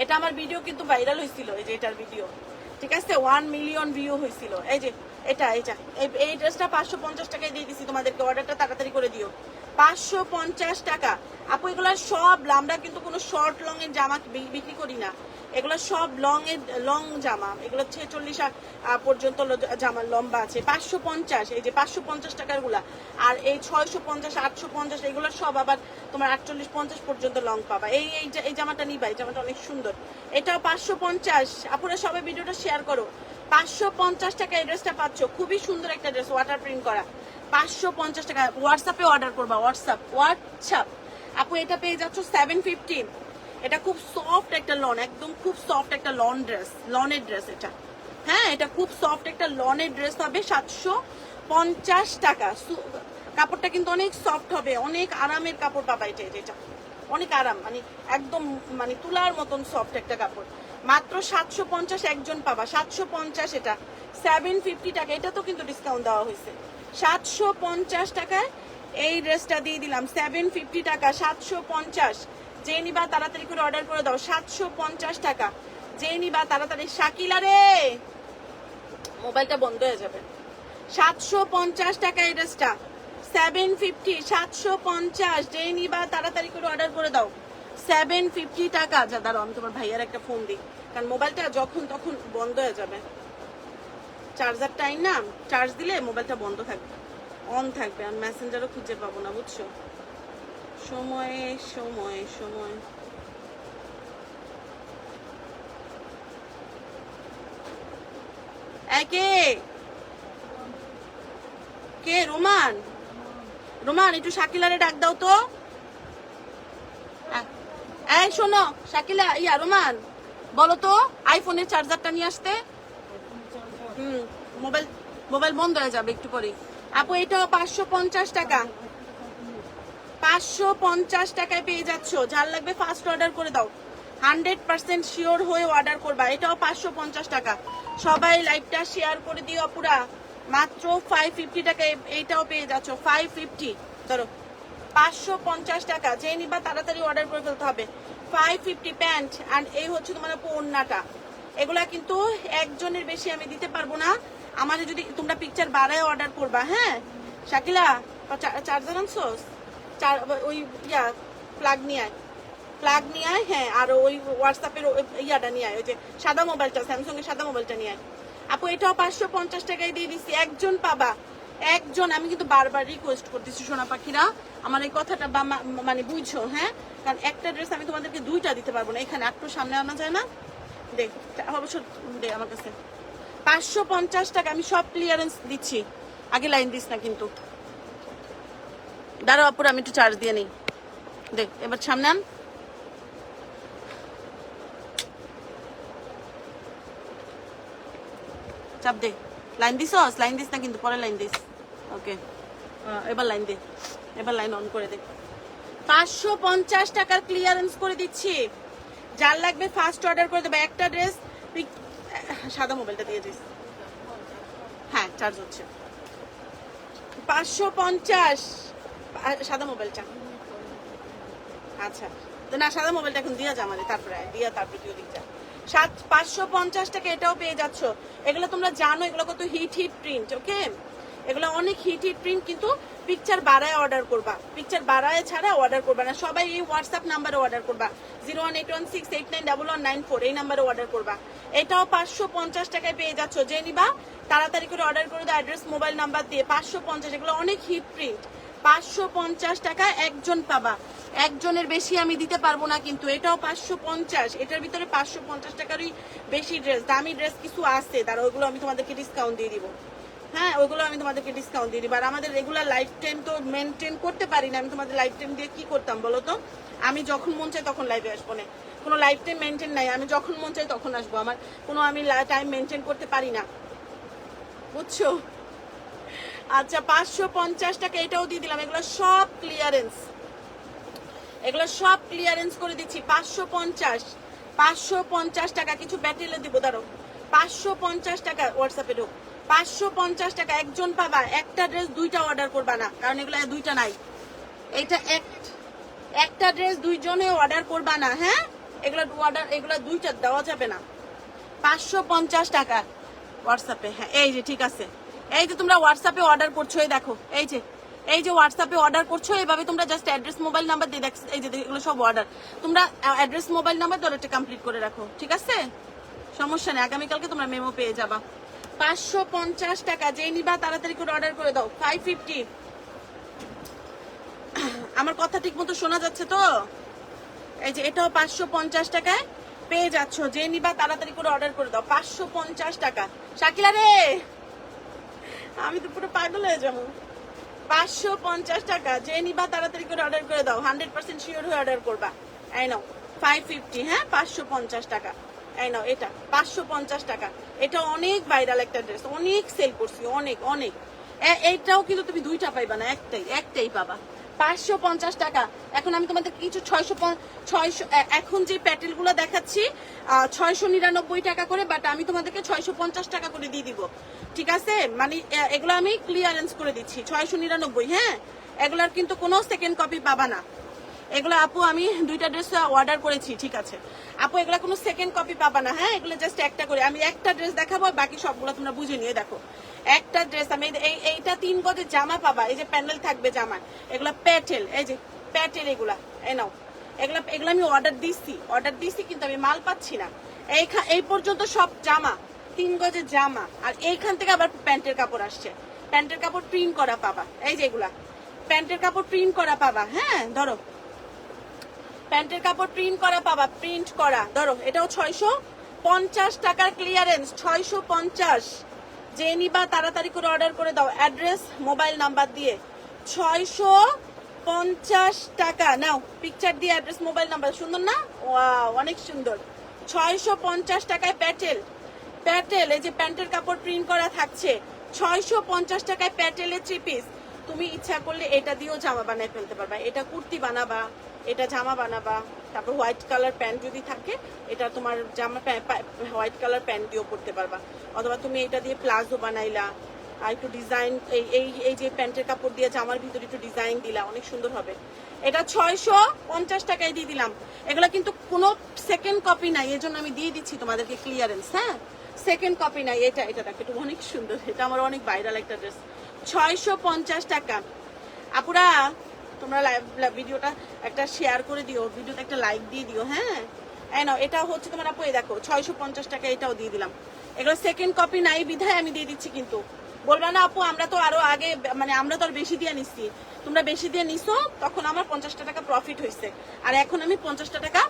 এটা আমার ভিডিও কিন্তু ভাইরাল হয়েছিল, এই যে এটার ভিডিও, ঠিক আছে, 1 মিলিয়ন ভিউ হয়েছিল। এই যে এটা এই ড্রেসটা 550 টাকায় দিয়ে দিচ্ছি তোমাদেরকে, অর্ডারটা তাড়াতাড়ি করে দিও। 550 টাকা। আপু এগুলা সব, আমরা কিন্তু কোনো শর্ট লং এর জামা বিক্রি করি না, এগুলো সব লং জামা, এগুলো 46 পর্যন্ত জামা লম্বা আছে। 550, এই যে 550 টাকার গুলা। আর এই 650, 850 এগুলো সব আবার তোমার 48, 50 পর্যন্ত লং পাবা। এই জামাটা নিবা, এই জামাটা অনেক সুন্দর। এটাও 550। আপনারা সবাই ভিডিওটা শেয়ার করো। 550 টাকা এই ড্রেসটা পাচ্ছ, খুবই সুন্দর একটা ড্রেস, ওয়াটার প্রিন্ট করা। 550 টাকা। হোয়াটসঅ্যাপে অর্ডার করবা, হোয়াটসঅ্যাপ। আপু এটা পেয়ে যাচ্ছ 750। এটা খুব সফট একটা লন, একদম খুব সফট একটা লনের ড্রেস এটা। হ্যাঁ এটা খুব সফট একটা লনের ড্রেস হবে। 750 টাকা। কাপড়টা কিন্তু অনেক সফট হবে, অনেক আরামের কাপড় পাবা। এটা অনেক আরাম, মানে একদম মানে তুলার মতন সফট একটা কাপড়। মাত্র 750 একজন পাবা। 750 এটা। 750 টাকা। এটা তো কিন্তু ডিসকাউন্ট দেওয়া হয়েছে। 750 টাকায় এই ড্রেসটা দিয়ে দিলাম। 750 টাকা, 750। যে নিবা তাড়াতাড়ি করে অর্ডার করে দাও। 750 টাকা। যে নিবা তাড়াতাড়ি। শাকিলা রে, মোবাইলটা বন্ধ হয়ে যাবে। 750 টাকা এই ড্রেসটা। 750, 750। যে নিবা তাড়াতাড়ি করে অর্ডার করে দাও। 750 টাকা। যা দাঁড়াও আমি তোমার ভাইয়ার একটা ফোন দিই, কারণ মোবাইলটা যখন তখন বন্ধ হয়ে যাবে। চার্জারটাই না চার্জ দিলে মোবাইলটা বন্ধ থাকবে, অন থাকবে, আর মেসেঞ্জারও খুঁজে পাবো না, বুঝছো? সময়ে সময় সময় কে কে রোমান? রোমান একটু শাকিলারে ডাক দাও তো। এই শোনো শাকিলা, ইয়া রোমান বলো তো আইফোনের চার্জারটা নিয়ে আসতে। মোবাইল মোবাইল বন্ধ হয়ে যাবে একটু পরে। আপু এটাও 550 টাকা, 550 টাকায় পেয়ে যাচ্ছ। যার লাগবে ফার্স্ট অর্ডার করে দাও, 100% শিওর হয়ে অর্ডার করবা। এটাও 550 টাকা। সবাই লাইভটা শেয়ার করে দিও আপুরা, মাত্র 550 টাকা এইটাও পেয়ে যাচ্ছ। 550 ধরো, 550 টাকা। যে নিবা তাড়াতাড়ি অর্ডার করে ফেলতে হবে। 550 প্যান্ট অ্যান্ড এই হচ্ছে তোমার ওড়নাটা। এগুলা কিন্তু একজনের বেশি আমি দিতে পারবো না। আমাদের যদি তোমরা পিকচার বাড়ায় অর্ডার করবা। হ্যাঁ শাকিলা, চার্জার আনছোস? ওই ইয়া প্লাগ নিয়ে আয়, প্লাগ নিয়ে আয়। হ্যাঁ, আর ওই হোয়াটসঅ্যাপের ইয়াটা নিয়ে আয়, ওই যে সাদা মোবাইলটা, স্যামসাং এর সাদা মোবাইলটা নিয়ে আয়। আপু এটাও 550 টাকায় দিয়ে দিচ্ছি। একজন পাবা, একজন। আমি কিন্তু বারবার রিকোয়েস্ট করতেছি সোনা পাখিরা, আমার এই কথাটা মানে বুঝছো? হ্যাঁ, কারণ একটা ড্রেস আমি তোমাদেরকে দুইটা দিতে পারবো না। এখানে একটু সামনে আনা যায় না? দেখ অবশ্য দে আমার কাছে। 550 টাকা আমি সব ক্লিয়ারেন্স দিচ্ছি। আগে লাইন দিস না কিন্তু। দাঁড়াও আপুর, আমি একটু চার্জ দিয়ে নিই। দেখ এবার সামনে আন। চাপ দে। লাইন দিস, লাইন দিস না কিন্তু, পরে লাইন দিস। ওকে, এবার লাইন দে, এবার লাইন অন করে দে। 550 টাকার ক্লিয়ারেন্স করে দিচ্ছি। যার লাগবে ফার্স্ট অর্ডার করে দেবে। একটা ড্রেস, সাদা মোবাইলটা দিয়ে দিস। হ্যাঁ চার্জ হচ্ছে। 550 সাদা মোবাইলটা। আচ্ছা না, সাদা মোবাইলটা এখন দিয়া যা আমাদের, তারপরে দিয়া তারপরে তুই দিক যা। 550 টাকা এটাও পেয়ে যাচ্ছ। এগুলো তোমরা জানো এগুলো কত হিট হিট প্রিন্ট। ওকে, এগুলো অনেক হিট হিট প্রিন্ট, কিন্তু পিকচার বাড়ায় অর্ডার করবা, পিকচার বাড়ায় ছাড়া অর্ডার করবা না। সবাই এই হোয়াটসঅ্যাপ নাম্বারে অর্ডার করবা, 01816891194, এই নাম্বারে অর্ডার করবা। এটাও 550 টাকায় পেয়ে যাচ্ছ। যে নিবা তাড়াতাড়ি করে অর্ডার করে দাও, অ্যাড্রেস মোবাইল নাম্বার দিয়ে। 550, এগুলো অনেক হিট প্রিন্ট। 550 টাকা একজন পাবা, একজনের বেশি আমি দিতে পারবো না কিন্তু। এটাও 550, এটার ভিতরে 550 টাকারই বেশি ড্রেস, দামি ড্রেস কিছু আছে, তার ওইগুলো আমি তোমাদেরকে ডিসকাউন্ট দিয়ে দিব। হ্যাঁ, ওইগুলো আমি তোমাদেরকে ডিসকাউন্ট দিয়ে দিব। আর আমাদের রেগুলার লাইফ টাইম তো মেনটেন করতে পারি না। আমি তোমাদের লাইফ টাইম দিয়ে কি করতাম বলো তো? আমি যখন মন চাই তখন লাইভে আসবো না, কোনো লাইফ টাইম মেনটেন নাই। আমি যখন মন চাই তখন আসবো, আমার কোনো আমি টাইম মেনটেন করতে পারি না, বুঝছো? আচ্ছা 550 টাকা এটাও দিয়ে দিলাম। এগুলো সব ক্লিয়ারেন্স, এগুলো সব ক্লিয়ারেন্স করে দিচ্ছি। 550 টাকা। কিছু ব্যাটেলে দিব, দাঁড়ো। 550 টাকা হোয়াটসঅ্যাপে ঢোক। 550 টাকা একজন পাবা। একটা ড্রেস দুইটা অর্ডার করবা না, কারণ এগুলো দুইটা নাই। এটা একটা ড্রেস দুইজনে অর্ডার করবা না। হ্যাঁ, এগুলো অর্ডার, এগুলো দুইটা দেওয়া যাবে না। 550 টাকা হোয়াটসঅ্যাপে। হ্যাঁ এই যে ঠিক আছে, এই যে তোমরা হোয়াটসঅ্যাপে অর্ডার করছো, এই দেখো, এই যে হোয়াটসঅ্যাপে অর্ডার করছো, এইভাবে তোমরা জাস্ট অ্যাড্রেস মোবাইল নাম্বার দিয়ে দেখ। এই যে এগুলো সব অর্ডার, তোমরা অ্যাড্রেস মোবাইল নাম্বার ধরে একটা কমপ্লিট করে রাখো, ঠিক আছে? সমস্যা নেই, আগামীকালকে তোমরা মেমো পেয়ে যাবা। 550 টাকা। যেই নিবা তাড়াতাড়ি করে অর্ডার করে দাও। 550। আমার কথা ঠিক মতো শোনা যাচ্ছে তো? এই যে এটাও 550 টাকায় পেয়ে যাচ্ছ। যে নিবা তাড়াতাড়ি করে অর্ডার করে দাও। 550 টাকা। শাকিলা রে, আমি তো পুরো পাগল হয়ে যাবো। 550 টাকা। যে নিবা তাড়াতাড়ি করে অর্ডার করে দাও, 100% শিওর হয়ে অর্ডার করবা। এই নাও 550। হ্যাঁ 550 টাকা। এই নাও এটা 550 টাকা। এটা অনেক ভাইরাল একটা ড্রেস, অনেক সেল করছি, অনেক অনেক। এইটাও কিন্তু তুমি দুইটা পাইবা না, একটাই পাবা। 550 টাকা। এখন আমি তোমাদের কিছু 600 এখন যে প্যাটেল গুলো দেখাচ্ছি 699 টাকা করে, বাট আমি তোমাদেরকে 650 টাকা করে দিয়ে দিব, ঠিক আছে? মানে এগুলো আমি ক্লিয়ারেন্স করে দিচ্ছি 699। হ্যাঁ, এগুলার কিন্তু কোনো সেকেন্ড কপি পাবা না। এগুলো আপু আমি দুইটা ড্রেস অর্ডার করেছি, ঠিক আছে আপু? এগুলো কোনো সেকেন্ড কপি পাবা না। হ্যাঁ, এগুলো জাস্ট একটা করে, আমি একটা ড্রেস দেখাবো, বাকি সবগুলো তোমরা বুঝে নিয়ে দেখো। একটা ড্রেস আমি এইটা 3 গজের জামা পাবা, এই যে প্যান্ডেল থাকবে জামা, এগুলা প্যাটেল, এই যে প্যাটেল, এগুলা এই নাও। এগুলো আমি অর্ডার দিচ্ছি কিন্তু আমি মাল পাচ্ছি না। এই পর্যন্ত সব জামা, 3 গজের জামা, আর এইখান থেকে আবার প্যান্টের কাপড় আসছে। প্যান্টের কাপড় প্রিন্ট করা পাবা, এই যে এগুলা প্যান্টের কাপড় প্রিন্ট করা পাবা। হ্যাঁ ধরো, প্যান্টের কাপড় প্রিন্ট করা পাবা, প্রিন্ট করা। ধরো এটাও 650 টাকার ক্লিয়ারেন্স, 650। যে নিবা তাড়াতাড়ি করে অর্ডার করে দাও, অ্যাড্রেস মোবাইল নাম্বার দিয়ে। 650 টাকা। নাও পিকচার দিয়ে অ্যাড্রেস মোবাইল নাম্বার, সুন্দর না? ওয়াও অনেক সুন্দর। 650 টাকায় প্যাটেল, প্যাটেল এই যে প্যান্টের কাপড় প্রিন্ট করা থাকছে। 650 টাকায় প্যাটেলের 3 পিস। তুমি ইচ্ছা করলে এটা দিয়েও জামা বানায় ফেলতে পারবা, এটা কুর্তি বানাবা, এটা জামা বানাবা। তারপর হোয়াইট কালার প্যান্ট যদি থাকে, এটা তোমার জামা হোয়াইট কালার প্যান্ট দিয়েও পরতে পারবা। অথবা তুমি এটা দিয়ে প্লাজো বানাইলা, আর একটু ডিজাইন, এই যে প্যান্টের কাপড় দিয়ে জামার ভিতরে একটু ডিজাইন দিলা, অনেক সুন্দর হবে। এটা 650 টাকায় দিয়ে দিলাম। এগুলো কিন্তু কোনো সেকেন্ড কপি নাই, এই জন্য আমি দিয়ে দিচ্ছি তোমাদেরকে ক্লিয়ারেন্স। হ্যাঁ সেকেন্ড কপি নাই। এটা দেখো, এটা অনেক সুন্দর, এটা আমার অনেক ভাইরাল একটা ড্রেস। 650 টাকা। আপুরা তোমরা ভিডিওটা একটা শেয়ার করে দিও, ভিডিওতে একটা লাইক দিয়ে দিও। হ্যাঁ নাও, এটা হচ্ছে তোমার আপু, এই দেখো 650 টাকা, এটাও দিয়ে দিলাম। এগুলো সেকেন্ড কপি নাই বিধায় আমি দিয়ে দিচ্ছি। কিন্তু বলবা না আপু আমরা তো আরো আগে, মানে আমরা তো আর বেশি দিয়ে নিচ্ছি, তোমরা বেশি দিয়ে নিছো, তখন আমার 50 টাকা প্রফিট হয়েছে। আর এখন আমি 50 টাকা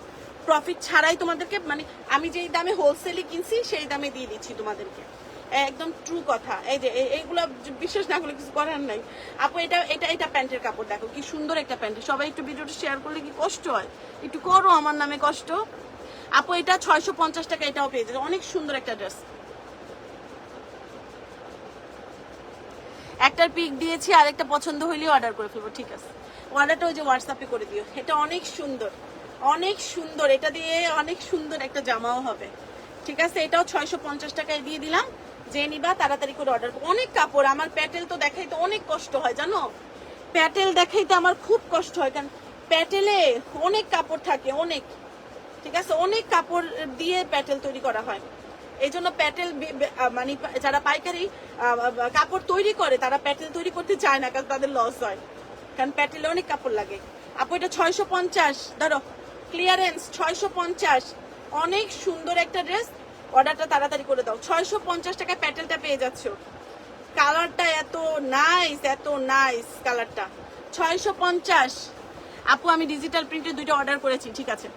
প্রফিট ছাড়াই তোমাদেরকে, মানে আমি যেই দামে হোলসেলে কিনছি সেই দামে দিয়ে দিচ্ছি তোমাদেরকে। একদম ট্রু কথা। এই যে এইগুলা বিশ্বাস না করলে কিছু করার নাই। আপু এটা প্যান্টের কাপড় দেখো কি সুন্দর একটা প্যান্ট। সবাই একটু ভিডিওটা শেয়ার করলে কি কষ্ট হয়, একটু করো আমার নামে কষ্ট। আপু এটা 650 টাকা, এটাও পেয়ে যাবে, অনেক সুন্দর একটা ড্রেস। একটার পিক দিয়েছি, আরেকটা পছন্দ হইলেও অর্ডার করে ফেলবো। ঠিক আছে, অর্ডারটা ওই যে হোয়াটসঅ্যাপে করে দিও। এটা অনেক সুন্দর, অনেক সুন্দর, এটা দিয়ে অনেক সুন্দর একটা জামাও হবে। ঠিক আছে, এটাও 650 টাকায় দিয়ে দিলাম। যে নিবা তাড়াতাড়ি করে অর্ডার করো। অনেক কাপড়, আমার প্যাটেল তো দেখাইতে অনেক কষ্ট হয় জানো, প্যাটেল দেখাইতে আমার খুব কষ্ট হয়, কারণ প্যাটেলে অনেক কাপড় থাকে, অনেক। ঠিক আছে, অনেক কাপড় দিয়ে প্যাটেল তৈরি করা হয়। এই জন্য প্যাটেল, মানে যারা পাইকারি কাপড় তৈরি করে তারা প্যাটেল তৈরি করতে চায় না, কারণ তাদের লস হয়, কারণ প্যাটেলে অনেক কাপড় লাগে। আপু এটা 650, ধরো ক্লিয়ারেন্স 650। অনেক সুন্দর একটা ড্রেস, অর্ডারটা তাড়াতাড়ি করে দাও। 650 টাকায় প্যাটেলটা পেয়ে যাচ্ছ। কালারটা এত নাইস, এত নাইস কালারটা। 650। আপু আমি ডিজিটাল প্রিন্টে 2টা অর্ডার করেছি। ঠিক আছে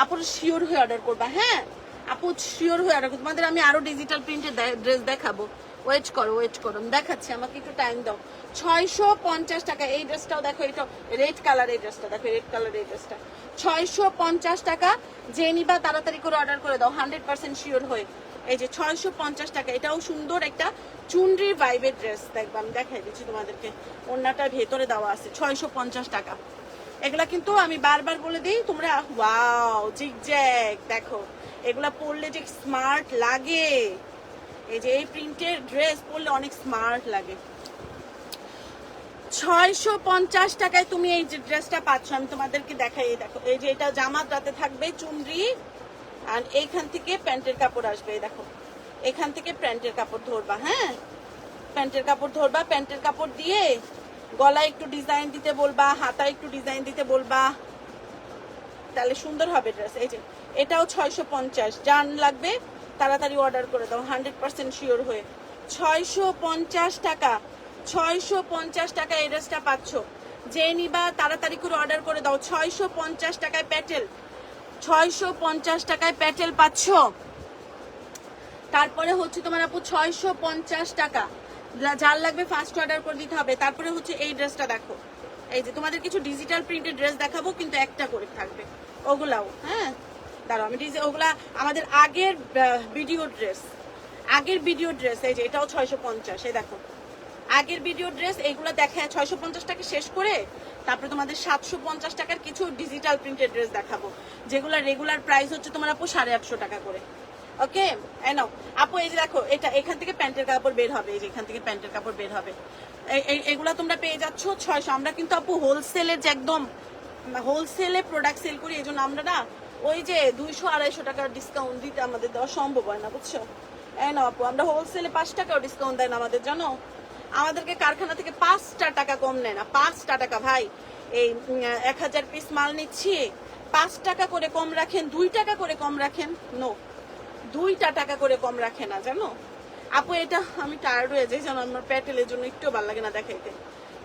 আপু, শিওর হয়ে অর্ডার করবা। হ্যাঁ আপু শিওর হয়ে অর্ডার করবো। তোমাদের আমি আরো ডিজিটাল প্রিন্টের ড্রেস দেখাবো, ওয়েট করো দেখাচ্ছি, আমাকে একটু টাইম দাও। 650 টাকা এই ড্রেসটাও দেখো, এটা রেড কালার, এই ড্রেসটা দেখো, রেড কালার এই ড্রেসটা 650 টাকা। যে নিবা তাড়াতাড়ি করে অর্ডার করে দাও 100% শিওর হয়ে। এই যে 650 টাকা, এটাও সুন্দর একটা চুনরি ভাইবের ড্রেস। দেখবা আমি দেখাই দিচ্ছি তোমাদেরকে, ওড়নাটা ভেতরে দেওয়া আছে। 650 টাকা। এগুলা কিন্তু আমি বারবার বলে দিই, তোমরা ওয়াও জিগজ্যাগ দেখো, এগুলা পরলে যে স্মার্ট লাগে। এই যে এই প্রিন্টের ড্রেস পরলে অনেক স্মার্ট লাগে। 650 টাকায় তুমি এই যে ড্রেসটা পাচ্ছ, আমি তোমাদেরকে দেখাই। দেখো এই যে এটা জামাটাতে থাকবে চুনরি, আর এইখান থেকে প্যান্টের কাপড় আসবে। দেখো এখান থেকে প্যান্টের কাপড় ধরবা। হ্যাঁ প্যান্টের কাপড় ধরবা, প্যান্টের কাপড় দিয়ে গলায় একটু ডিজাইন দিতে বলবা, হাতায় একটু ডিজাইন দিতে বলবা, তাহলে সুন্দর হবে ড্রেস। এই যে এটাও 650। জান লাগবে তাড়াতাড়ি অর্ডার করে দাও 100% শিওর হয়ে। 650 টাকা, 650 টাকা এই ড্রেসটা পাচ্ছ। যে নিবা তাড়াতাড়ি করে অর্ডার করে দাও। 650 টাকায় প্যাটেল, 650 টাকায় প্যাটেল পাচ্ছ। তারপরে হচ্ছে তোমার আপু 650 টাকা, যার লাগবে ফার্স্ট অর্ডার করে দিতে হবে। তারপরে হচ্ছে এই ড্রেসটা দেখো, এই যে তোমাদের কিছু ডিজিটাল প্রিন্টেড ড্রেস দেখাবো, কিন্তু একটা করে থাকবে ওগুলাও। হ্যাঁ দাঁড়াও, আমি ওগুলা আমাদের আগের ভিডিও ড্রেস, এই যে এটাও 650। এই দেখো আগের ভিডিও ড্রেস, এইগুলো দেখে 650 টাকা শেষ করে তারপরে তোমাদের 750 টাকার কিছু ডিজিটাল প্রিন্টেড ড্রেস দেখাবো, যেগুলো রেগুলার প্রাইস হচ্ছে তোমার আপু 850 টাকা করে। ওকে নাও আপু, এই যে দেখো এটা এখান থেকে প্যান্টের কাপড় বের হবে, এই যে এখান থেকে প্যান্টের কাপড় বের হবে। এগুলা তোমরা পেয়ে যাচ্ছ 600। আমরা কিন্তু আপু হোলসেলের যে একদম হোলসেলে প্রোডাক্ট সেল করি, এই জন্য আমরা না ওই যে 200-250 টাকার ডিসকাউন্ট দিতে আমাদের দেওয়া সম্ভব হয় না, বুঝছো? না আপু, আমরা হোলসেলে 5 টাকাও ডিসকাউন্ট দেয় না আমাদের, জানো? আমাদেরকে কারখানা থেকে 5টা টাকা কম নেয় না, 5টা টাকা। ভাই এই 1000 পিস মাল নিচ্ছি, 5 টাকা করে কম রাখেন, 2 টাকা করে কম রাখেন, নো। 2টা টাকা করে কম রাখে না জানো আপু। এটা আমি টায়ার্ড হয়ে যাই জানো, আমার প্যাটেলের জন্য একটু ভালো লাগে না দেখাইতে,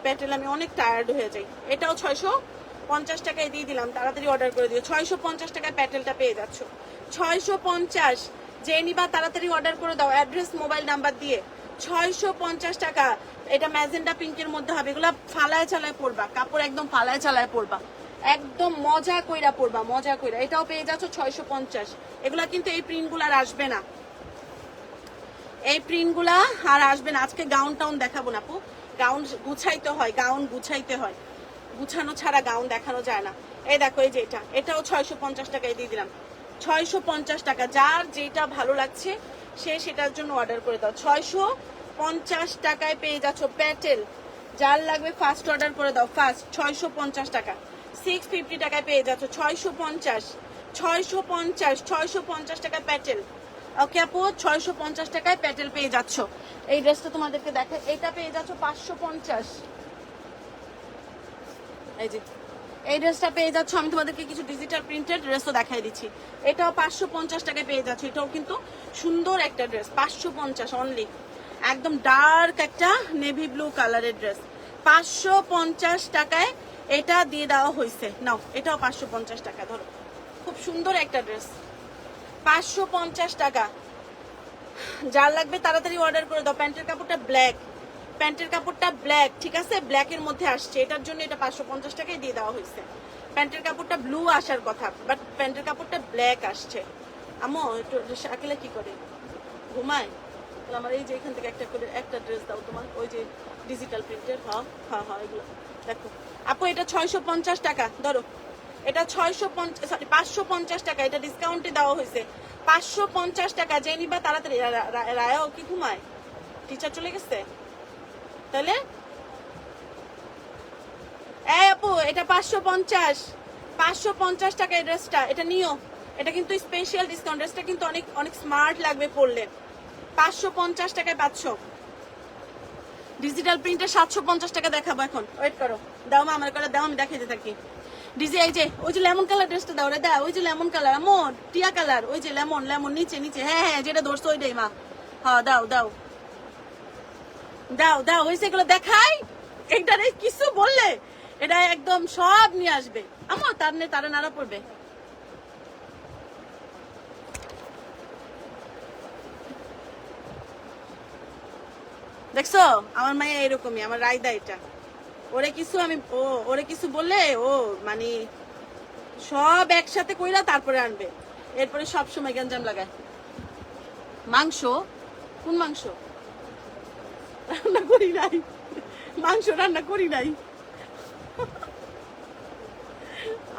প্যাটেল আমি অনেক টায়ার্ড হয়ে যাই। এটাও 650 টাকায় দিয়ে দিলাম, তাড়াতাড়ি অর্ডার করে দিও। 650 টাকায় প্যাটেলটা পেয়ে যাচ্ছ, 650। যে নিবা তাড়াতাড়ি অর্ডার করে দাও, অ্যাড্রেস মোবাইল নাম্বার দিয়ে। 650 টাকা। এটা ম্যাজেন্ডা পিঙ্কের মধ্যে হবে, এগুলা ফালায় চালায় পড়বা, কাপড় একদম ফালায় চালায় পড়বা, একদম মজা কইরা পড়বা, মজা কইরা। এটাও পেয়ে যাচ্ছ 650। এগুলা কিন্তু এই প্রিন্টগুলো আর আসবে না, এই প্রিন্টগুলা আর আসবে না। আজকে গাউন টাউন দেখাবো না আপু, গাউন গুছাইতে হয়, গাউন গুছাইতে হয়, গুছানো ছাড়া গাউন দেখানো যায় না। এই দেখো এই যে এটাও 650 টাকায় দিয়ে দিলাম, 650 টাকা। যার যেটা ভালো লাগছে সে সেটার জন্য অর্ডার করে দাও। 650 টাকায় পেয়ে যাচ্ছ প্যাটেল, যার লাগবে ফার্স্ট অর্ডার করে দাও, ফার্স্ট। 650 টাকা, 650 টাকায় পেয়ে যাচ্ছ, 650, 650, 650 টাকা প্যাটেল। ওকে আপু, 650 টাকায় প্যাটেল পেয়ে যাচ্ছ। এই ড্রেসটা তোমাদেরকে দেখে, এটা পেয়ে যাচ্ছ 550। এই যে এই ড্রেসটা পেয়ে যাচ্ছ, আমি তোমাদেরকে কিছু ডিজিটাল প্রিন্টেড ড্রেসও দেখাই দিচ্ছি। এটাও 550 টাকায় পেয়ে যাচ্ছে, এটাও কিন্তু সুন্দর একটা ড্রেস, 550 অনলি। একদম ডার্ক একটা নেভি ব্লু কালারের ড্রেস, 550 টাকায় এটা দিয়ে দেওয়া হয়েছে। নাও এটাও 550 টাকা, ধরো খুব সুন্দর একটা ড্রেস, 550 টাকা। যার লাগবে তাড়াতাড়ি অর্ডার করে দাও। প্যান্টের কাপড়টা ব্ল্যাক, প্যান্টের কাপড়টা ব্ল্যাক, ঠিক আছে, ব্ল্যাকের মধ্যে আসছে, এটার জন্য এটা 550 টাকায় দিয়ে দেওয়া হয়েছে। প্যান্টের কাপড়টা ব্লু আসার কথা, বাট প্যান্টের কাপড়টা ব্ল্যাক আসছে। আমো একটু শাকিলা কি করে, ঘুমায়? আমার এই যে এখান থেকে একটা করে একটা ড্রেস দাও তোমার, ওই যে ডিজিটাল প্রিন্টের। হ্যাঁ হ্যাঁ হ্যাঁ, এগুলো দেখো আপু, এটা 650 টাকা, ধরো এটা 650, সরি 550 টাকা, এটা ডিসকাউন্টে দেওয়া হয়েছে 550 টাকা। যে নিবা তাড়াতাড়ি। রায়াও কি ঘুমায়? টিচার চলে গেছে তাহলে? এই আপু এটা 550, 550 টাকা এই ড্রেসটা, এটা নিও। এটা কিন্তু স্পেশাল ডিসকাউন্ট, ড্রেসটা কিন্তু অনেক অনেক স্মার্ট লাগবে পরলে। 550 টাকায় পাচ্ছ। ডিজিটাল প্রিন্টে 750 টাকা দেখাবো এখন, ওয়েট করো। দাও মা আমার করে দাও, আমি দেখাইতে থাকি। ডিজি এই যে ওই যে লেমন কালার ড্রেসটা দাও রে, দাও ওই যে লেমন কালার, আমন টিয়া কালার, ওই যে লেমন লেমন নিচে নিচে, হ্যাঁ হ্যাঁ যেটা ধরছো ওইটাই মা। হ্যাঁ দাও দাও দাও দাও, ওই সেগুলো দেখাই। এইটা কিছু বললে এটা একদম সব নিয়ে আসবে। আমার তার নেই, তারা নাড়া পড়বে। দেখছো আমার মায়ের এরকমই, আমার রায়দা এটা। ওরে কিছু আমি ওরে কিছু বললে ও মানে সব একসাথে কইরা তারপরে আনবে, এরপরে সব সময় গঞ্জাম লাগায়। মাংস? কোন মাংস? রান্না করি নাই, মাংস রান্না করি নাই।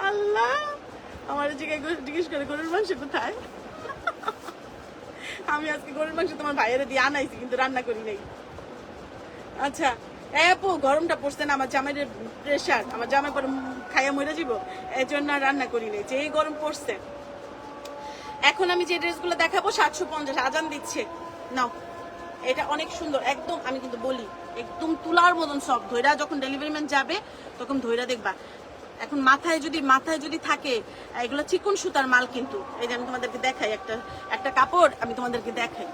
আল্লাহ, আমার জিজ্ঞেস করে গরুর মাংস কোথায়? আমি আজকে গরুর মাংস তোমার ভাইয়ের দিয়ে আনাইছি, কিন্তু রান্না করি নাই। আচ্ছা আপু, গরমটা পড়ছে না, আমার জামাইয়ের প্রেশার, আমার জামাই পরে খাইয়া মরে যাব, এই জন্য রান্না করি নাই, যে গরম পড়ছে। এখন আমি যে ড্রেসগুলো দেখাবো 750, আজান দিচ্ছে। নাও এটা অনেক সুন্দর একদম, আমি কিন্তু বলি একদম তুলার মতন সব। ধৈরা যখন ডেলিভারি ম্যান যাবে তখন ধৈরা দেখবা। এখন মাথায় যদি থাকে, এগুলো চিকন সুতার মাল কিন্তু। এই যে আমি তোমাদেরকে দেখাই, একটা কাপড় আমি তোমাদেরকে দেখাই।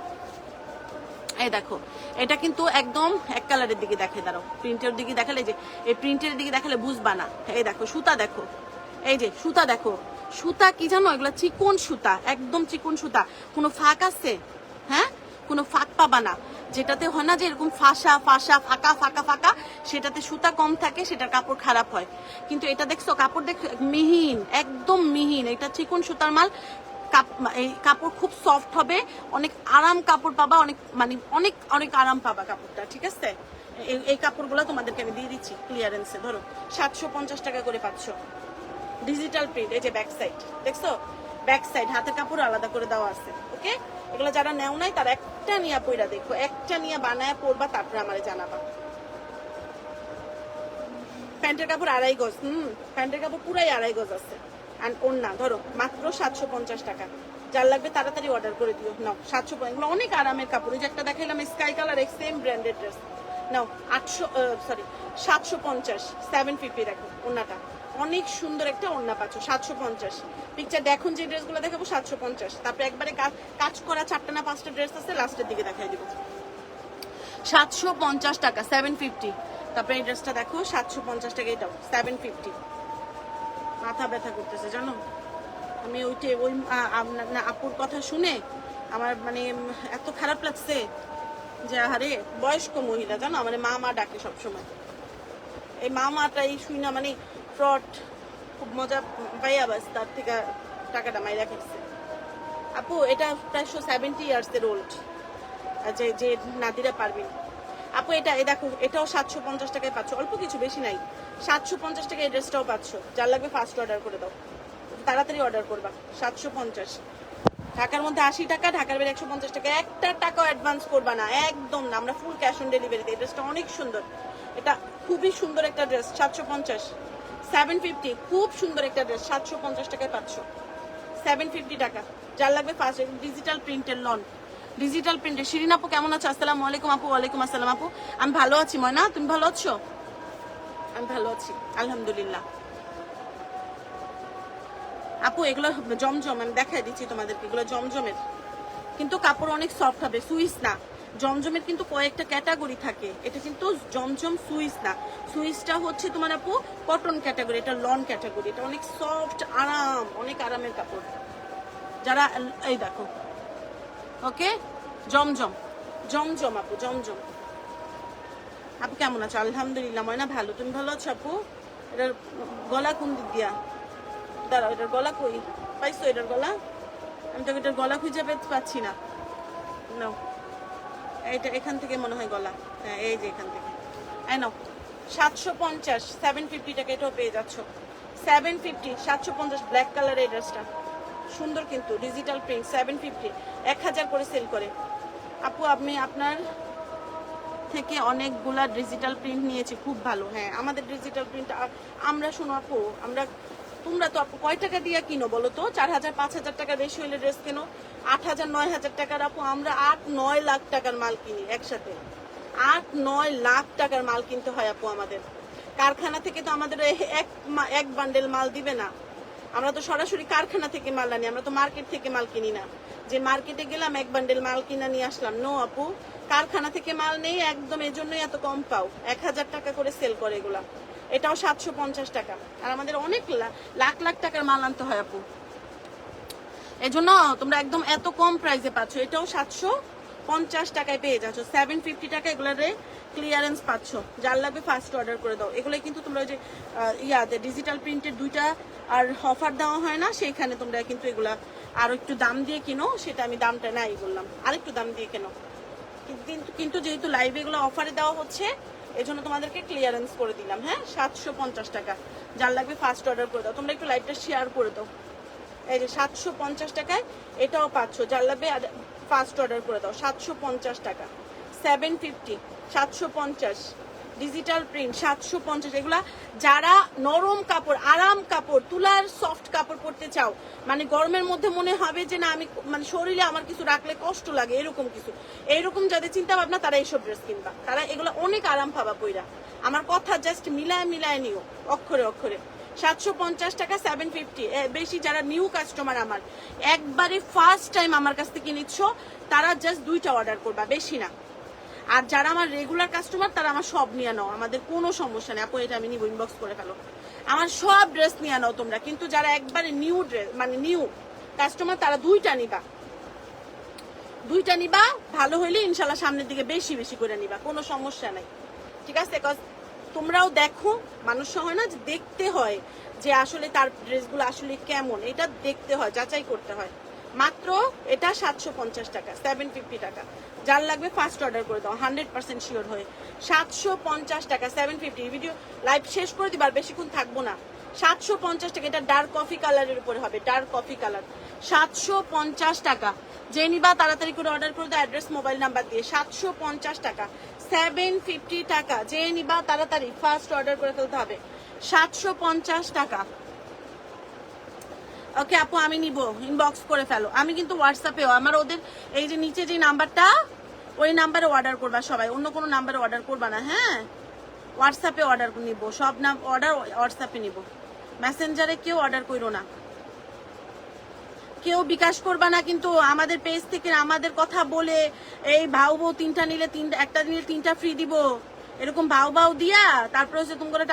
এই দেখো এটা কিন্তু একদম এক কালারের দিকে দেখাই, দাঁড়াও প্রিন্টের দিকে দেখালে, যে এই প্রিন্টের দিকে দেখালে বুঝবা না। এই দেখো সুতা দেখো, এই যে সুতা দেখো, সুতা কি জানো, এগুলো চিকন সুতা, একদম চিকন সুতা, কোনো ফাঁক আছে? হ্যাঁ, কোনো ফাঁক পাবা না। যেটাতে হয় না যে এরকম ফাঁসা ফাঁসা ফাঁকা ফাঁকা ফাঁকা, সেটাতে সুতা কম থাকে, সেটার কাপড় খারাপ হয়। কিন্তু এটা দেখছো কাপড় দেখছো, মিহিন, একদম মিহিন, এটা চিকন সুতার মাল। এই কাপড় খুব সফট হবে, অনেক আরাম কাপড় পাবা, অনেক মানে অনেক অনেক আরাম পাবা কাপড়টা, ঠিক আছে। এই কাপড়গুলো তোমাদেরকে আমি দিয়ে দিচ্ছি ক্লিয়ারেন্সে, ধরো 750 টাকা করে পাচ্ছ। ডিজিটাল প্রিন্ট, এই যে ব্যাক সাইড দেখছো, ব্যাক সাইড হাতের কাপড় আলাদা করে দেওয়া আছে। ওকে, এগুলো যারা নেও নাই তারা একটা নিয়ে পইরা দেখো, একটা নিয়ে বানায় পরবা, তারপরে আমারে জানাবা। প্যান্টের কাপড় 2.5 গজ, প্যান্টের কাপড় পুরাই 2.5 গজ আছে। আর ওড়না ধরো মাত্র 750 টাকা। যার লাগবে তাড়াতাড়ি অর্ডার করে দিও। নাও 750, এগুলো অনেক আরামের কাপড়। ওই যে একটা দেখাইলাম sky colour, same branded dress, now 750, 750 দেখো ওড়নাটা অনেক সুন্দর একটা ওড়না পাচ্ছ 750। পিকচার দেখুন, যে ড্রেসগুলো দেখাবো 750। তারপরে একবারে কাজ করা 4টা না 5টা ড্রেস আছে, লাস্টের দিকে দেখাই দিব। 750 টাকা 750। তারপরে এই ড্রেসটা দেখো 750 টাকা, এটাও 750। মাথা ব্যথা করতেছে জানো, আমি ওই আপুর কথা শুনে আমার মানে এত খারাপ লাগছে যে আরে বয়স্ক মহিলা জানো, মানে মা মা ডাকে সবসময়। এই মা মাটা এই শুই না মানে ফ্রড, খুব মজা পাইয়া বাস তার থেকে টাকাটা মাইরা খেয়েছে। আপু এটা প্রায় 70 ইয়ার্সের ওল্ড, যে নাদিরা পারবেন। আপু এটা এই দেখো, এটাও 750 টাকায় পাচ্ছ, অল্প কিছু বেশি নাই। 750 টাকা এই ড্রেসটাও পাচ্ছ। যার লাগবে ফার্স্ট অর্ডার করে দাও, তাড়াতাড়ি অর্ডার করবা। 750, ঢাকার মধ্যে 80 টাকা, ঢাকার বাইরে 150 টাকা। একটা টাকাও অ্যাডভান্স করবা না, একদম না, আমরা ফুল ক্যাশ অন ডেলিভারি দিই। ড্রেসটা অনেক সুন্দর, এটা খুবই সুন্দর একটা ড্রেস। 750 750, খুব সুন্দর একটা ড্রেস 750 টাকায় পাচ্ছ। 750 টাকা, যার লাগবে ফার্স্ট। ডিজিটাল প্রিন্টের লন, ডিজিটাল প্রিন্টের। শিরিন আপু কেমন আছো? আসসালামু আলাইকুম আপু। ওয়ালাইকুম আসসালাম আপু, আমি ভালো আছি। ময়না তুমি ভালো আছো? আমি ভালো আছি আলহামদুলিল্লাহ। আপু এগুলো জমজম, আমি দেখাই দিচ্ছি তোমাদেরকে, এগুলো জমজমের, কিন্তু কাপড় অনেক সফট হবে, সুইস না। জমজমের কিন্তু কয়েকটা ক্যাটাগরি থাকে, এটা কিন্তু জমজম সুইস না। সুইসটা হচ্ছে তোমার আপু কটন ক্যাটাগরি, এটা লন ক্যাটাগরি, এটা অনেক সফট, আরাম, অনেক আরামের কাপড়। যারা এই দেখো, ওকে জমজম, জমজম আপু, জমজম। আপু কেমন আছো? আলহামদুলিল্লাহ। ময়না ভালো, তুমি ভালো আছো আপু? এটার গলা কোন দিক দিয়া? দাঁড়াও, এটার গলা কই পাইছো? এটার গলা আমি তো এটার গলা খুঁজে পাচ্ছি না। নাও, এইটা এখান থেকে মনে হয় গলা, হ্যাঁ এই যে এখান থেকে। এই নাও 750, 750 টাকা, এটাও পেয়ে যাচ্ছ 750, 750। ব্ল্যাক কালার এই ড্রেসটা সুন্দর, কিন্তু ডিজিটাল প্রিন্ট। 750, 1000 করে সেল করে। আপু আমি আপনার থেকে অনেকগুলা ডিজিটাল প্রিন্ট নিয়েছি, খুব ভালো। হ্যাঁ আমাদের ডিজিটাল প্রিন্ট আমরা, শোনো আপু, আমরা, তোমরা তো আপু কয় টাকা দিয়ে কিনো বলো তো? 4000 5000 টাকা বেশি হইলে ড্রেস কেনো, 8000 9000 টাকার। আপু আমরা 8-9 লাখ টাকার মাল কিনি একসাথে, 8-9 লাখ টাকার মাল কিনতে হয় আপু আমাদের। কারখানা থেকে তো আমাদের এক বান্ডেল মাল দিবে না, আমরা তো সরাসরি কারখানা থেকে মাল আনি, আমরা তো মার্কেট থেকে মাল কিনি না, যে মার্কেটে গেলাম এক বান্ডেল মাল কিনা নিয়ে আসলাম। নো আপু, কারখানা থেকে মাল নেই একদম, এর জন্যই এত কম পাও। 1000 টাকা করে সেল করে এগুলা, এটাও 750 টাকা। আর আমাদের অনেক লাখ লাখ টাকার মাল আনতে হয় আপু, এই জন্য তোমরা একদম এত কম প্রাইসে পাচ্ছ। এটাও 750 টাকায় পেয়ে যাচ্ছ, 750 টাকা এগুলোরে ক্লিয়ারেন্স পাচ্ছ। যার লাগবে ফার্স্ট অর্ডার করে দাও। এগুলো কিন্তু তোমরা যে ইয়াতে ডিজিটাল প্রিন্টের 2টা আর অফার দেওয়া হয় না, সেইখানে তোমরা কিন্তু এগুলা আরো একটু দাম দিয়ে কিনো, সেটা আমি দামটা নাই বললাম, আর একটু দাম দিয়ে কেনো। কিন্তু যেহেতু লাইভে এগুলো অফারে দেওয়া হচ্ছে, এই জন্য তোমাদেরকে ক্লিয়ারেন্স করে দিলাম। হ্যাঁ 750 টাকা, যার লাগবে ফার্স্ট অর্ডার করে দাও। তোমরা একটু লাইভটা শেয়ার করে দাও। এই যে 750 টাকায় এটাও পাচ্ছ, যার লাগবে ফার্স্ট অর্ডার করে দাও। 750 টাকা, 750, 750 ডিজিটাল প্রিন্ট 750। এগুলা যারা নরম কাপড়, আরাম কাপড়, তুলার সফট কাপড় পরতে চাও, মানে গরমের মধ্যে মনে হবে যে না আমি মানে শরীরে আমার কিছু রাখলে কষ্ট লাগে, এরকম কিছু, এইরকম যাদের চিন্তা ভাবনা তারা এইসব ড্রেস কিনবা, তারা এগুলো অনেক আরাম পাবা পইরা। আমার কথা জাস্ট মিলায় নিও অক্ষরে অক্ষরে। 750 টাকা, 750। বেশি যারা নিউ কাস্টমার আমার, একবারে ফার্স্ট টাইম আমার কাছ থেকে নিচ্ছ, তারা জাস্ট 2টা অর্ডার করবা, বেশি না। আর যারা আমার রেগুলার কাস্টমার তারা আমার সব নিয়ে নাও, আমাদের কোনো সমস্যা নেই আপু। এটা আমি নিব, ইনবক্স করে ফেলো, আমার সব ড্রেস নিয়ে নাও তোমরা। কিন্তু যারা একবারে নিউ ড্রেস মানে নিউ কাস্টমার, তারা 2টা নিবা, 2টা নিবা। ভালো হইলে ইনশাল্লাহ সামনের দিকে বেশি বেশি করে নিবা, কোনো সমস্যা নাই, ঠিক আছে? বিকজ তোমরাও দেখো, মানুষ হয় না যে দেখতে হয় যে আসলে তার ড্রেসগুলো আসলে কেমন, এটা দেখতে হয়, যাচাই করতে হয়। মাত্র এটা 750 টাকা, 750 টাকা। যার লাগবে ফার্স্ট অর্ডার করে দাও 100% শিওর হয়ে। 750 টাকা, 750। ভিডিও লাইভ শেষ করে দিবার, বেশিক্ষণ থাকবো না। 750 টাকা, এটা ডার্ক কফি কালারের উপরে হবে, ডার্ক কফি কালার। 750 টাকা, যে নিবা তাড়াতাড়ি করে অর্ডার করে দাও, অ্যাড্রেস মোবাইল নাম্বার দিয়ে। 750 টাকা, 750 টাকা, যে নিবা তাড়াতাড়ি ফার্স্ট অর্ডার করে ফেলতে হবে। 750 টাকা। ওকে আপু আমি নিব, ইনবক্স করে ফেলো। আমি কিন্তু হোয়াটসঅ্যাপেও আমার ওদের এই যে নিচে যে নাম্বারটা, ওই নাম্বারে অর্ডার করবা সবাই, অন্য কোনো নাম্বারে অর্ডার করবা না। হ্যাঁ হোয়াটসঅ্যাপে অর্ডার নিব, সব নাম অর্ডার হোয়াটসঅ্যাপে নিব। মেসেঞ্জারে কেউ অর্ডার করো না, কেউ বিকাশ করবা না, কিন্তু আমাদের পেজ থেকে আমাদের কথা বলে এই ভাও বউ তিনটা নিলে একটা নিলে তিনটা ফ্রি দিব এরকম ভাও ভাও দিয়া তারপরে হচ্ছে তোমার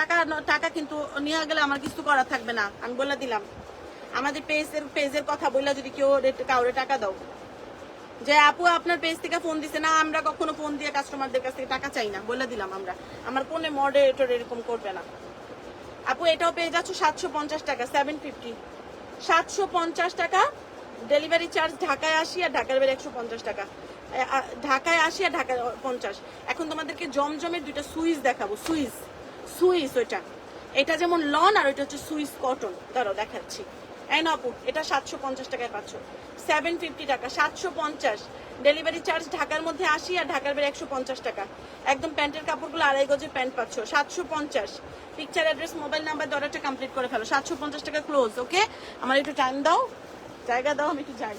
টাকা কিন্তু নিয়ে গেলে আমার কিছু করার থাকবে না। আমি বলে দিলাম আমাদের পেজের কথা বললে যদি কেউ কাউরে টাকা দাও, যে আপু আপনার পেজ থেকে ফোন দিছে না, আমরা কখনো ফোন দিয়ে কাস্টমারদের কাছ থেকে টাকা চাই না, বলে দিলাম আমরা। আমার কোনো মডারেটর এরকম করবে না। আপু এটাও পেয়ে যাচ্ছ 750 টাকা, 750, 750 টাকা ডেলিভারি চার্জ। ঢাকায় 80 আর ঢাকার বাইরে 150 টাকা। ঢাকায় 80 আর ঢাকায় 50। এখন তোমাদেরকে জমজমের দুইটা সুইস দেখাবো। সুইস ওইটা, এটা যেমন লন আর ওইটা হচ্ছে সুইস কটন। দাঁড়াও দেখাচ্ছি। এই না আপু, এটা 750 টাকায় পাচ্ছ, 750 টাকা, 750 ডেলিভারি চার্জ। ঢাকার মধ্যে 80 আর ঢাকার বাইরে 150 টাকা। একদম প্যান্টের কাপড়গুলো 2.5 গজের প্যান্ট পাচ্ছ, 750। পিকচার, অ্যাড্রেস, মোবাইল নাম্বার, অর্ডারটা কমপ্লিট করে ফেলো। 750 টাকা ক্লোজ। ওকে, আমার একটু টাইম দাও, জায়গা দাও, আমি একটু যাই।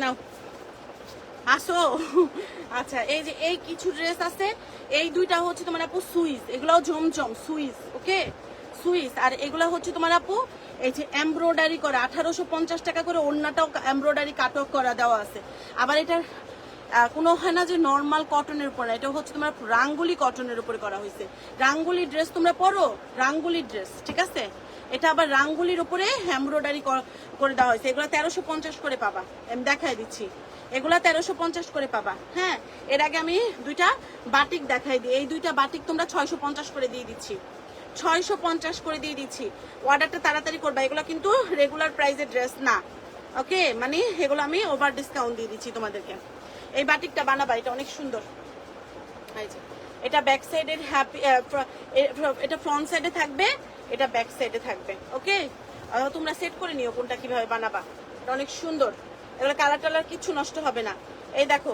নাও আসো। আচ্ছা, এই যে এই কিছু ড্রেস আছে, এই দুইটা হচ্ছে তোমার আপু সুইস, এগুলাও জমজম সুইস। ওকে, সুইস। আর এগুলা হচ্ছে তোমার আপু এই যে এমব্রয়ডারি করা, 1850 টাকা করে। ওড়নাটাও এমব্রয়ডারি কাটক করা দেওয়া আছে। আবার এটার কোনো হয় না যে নর্মাল কটনের উপর, এটা হচ্ছে তোমার রাঙ্গুলি কটনের উপরে করা হয়েছে। রাঙ্গুলি ড্রেস তোমরা পরো, রাঙ্গুলি ড্রেস, ঠিক আছে। এটা আবার রাঙ্গুলির উপরে এমব্রয়ডারি করে দেওয়া হয়েছে। এগুলো 1350 করে পাবা, আমি দেখাই দিচ্ছি। এগুলা 1350 করে পাবা। হ্যাঁ, এর আগে আমি দুইটা বাটিক দেখাই দিই। এই দুইটা বাটিক তোমরা 650 করে দিয়ে দিচ্ছি, 650 করে দিয়ে দিচ্ছি। অর্ডারটা তাড়াতাড়ি করবা, এগুলো কিন্তু রেগুলার প্রাইসের ড্রেস না। ওকে, মানে এগুলো আমি ওভার ডিসকাউন্ট দিয়ে দিচ্ছি তোমাদেরকে। এই বাটিকটা বানাবা, এটা অনেক সুন্দর। এটা ব্যাক সাইডের হ্যাপি, এটা ফ্রন্ট সাইডে থাকবে, এটা ব্যাক সাইডে থাকবে। ওকে, তোমরা সেট করে নিও কোনটা কিভাবে বানাবা। এটা অনেক সুন্দর, এগুলো কালার টালার কিছু নষ্ট হবে না। এই দেখো,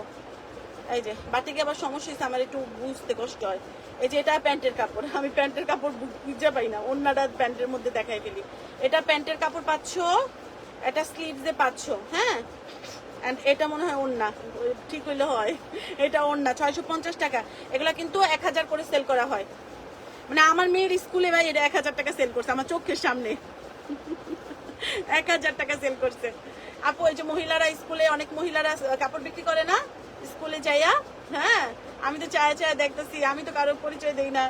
এই যে বাটিকে আবার সমস্যা হয়েছে, আমার একটু বুঝতে কষ্ট হয়। এই যে এটা প্যান্টের কাপড়, আমি প্যান্টের কাপড় বুঝতে পাই না, অন্যটা প্যান্টের মধ্যে দেখাই ফেলি। এটা প্যান্টের কাপড় পাচ্ছ, এটা স্লিভসে পাচ্ছ। হ্যাঁ, এন্ড এটা মনে হয় ওড়না, ঠিক হইলে হয়। এটা ওড়না, 650 টাকা। এগুলা কিন্তু 1000 করে সেল করা হয়। মানে আমার মেয়ের স্কুলে ভাই এটা 1000 টাকা সেল করছে, আমার চোখের সামনে 1000 টাকা সেল করছে। আপু এই যে মহিলারা স্কুলে, অনেক মহিলারা কাপড় বিক্রি করে না স্কুলে যাইয়া। হ্যাঁ, আমি তো চায়া চায়া দেখতেছি, আমি তো কারোর পরিচয় দেই না।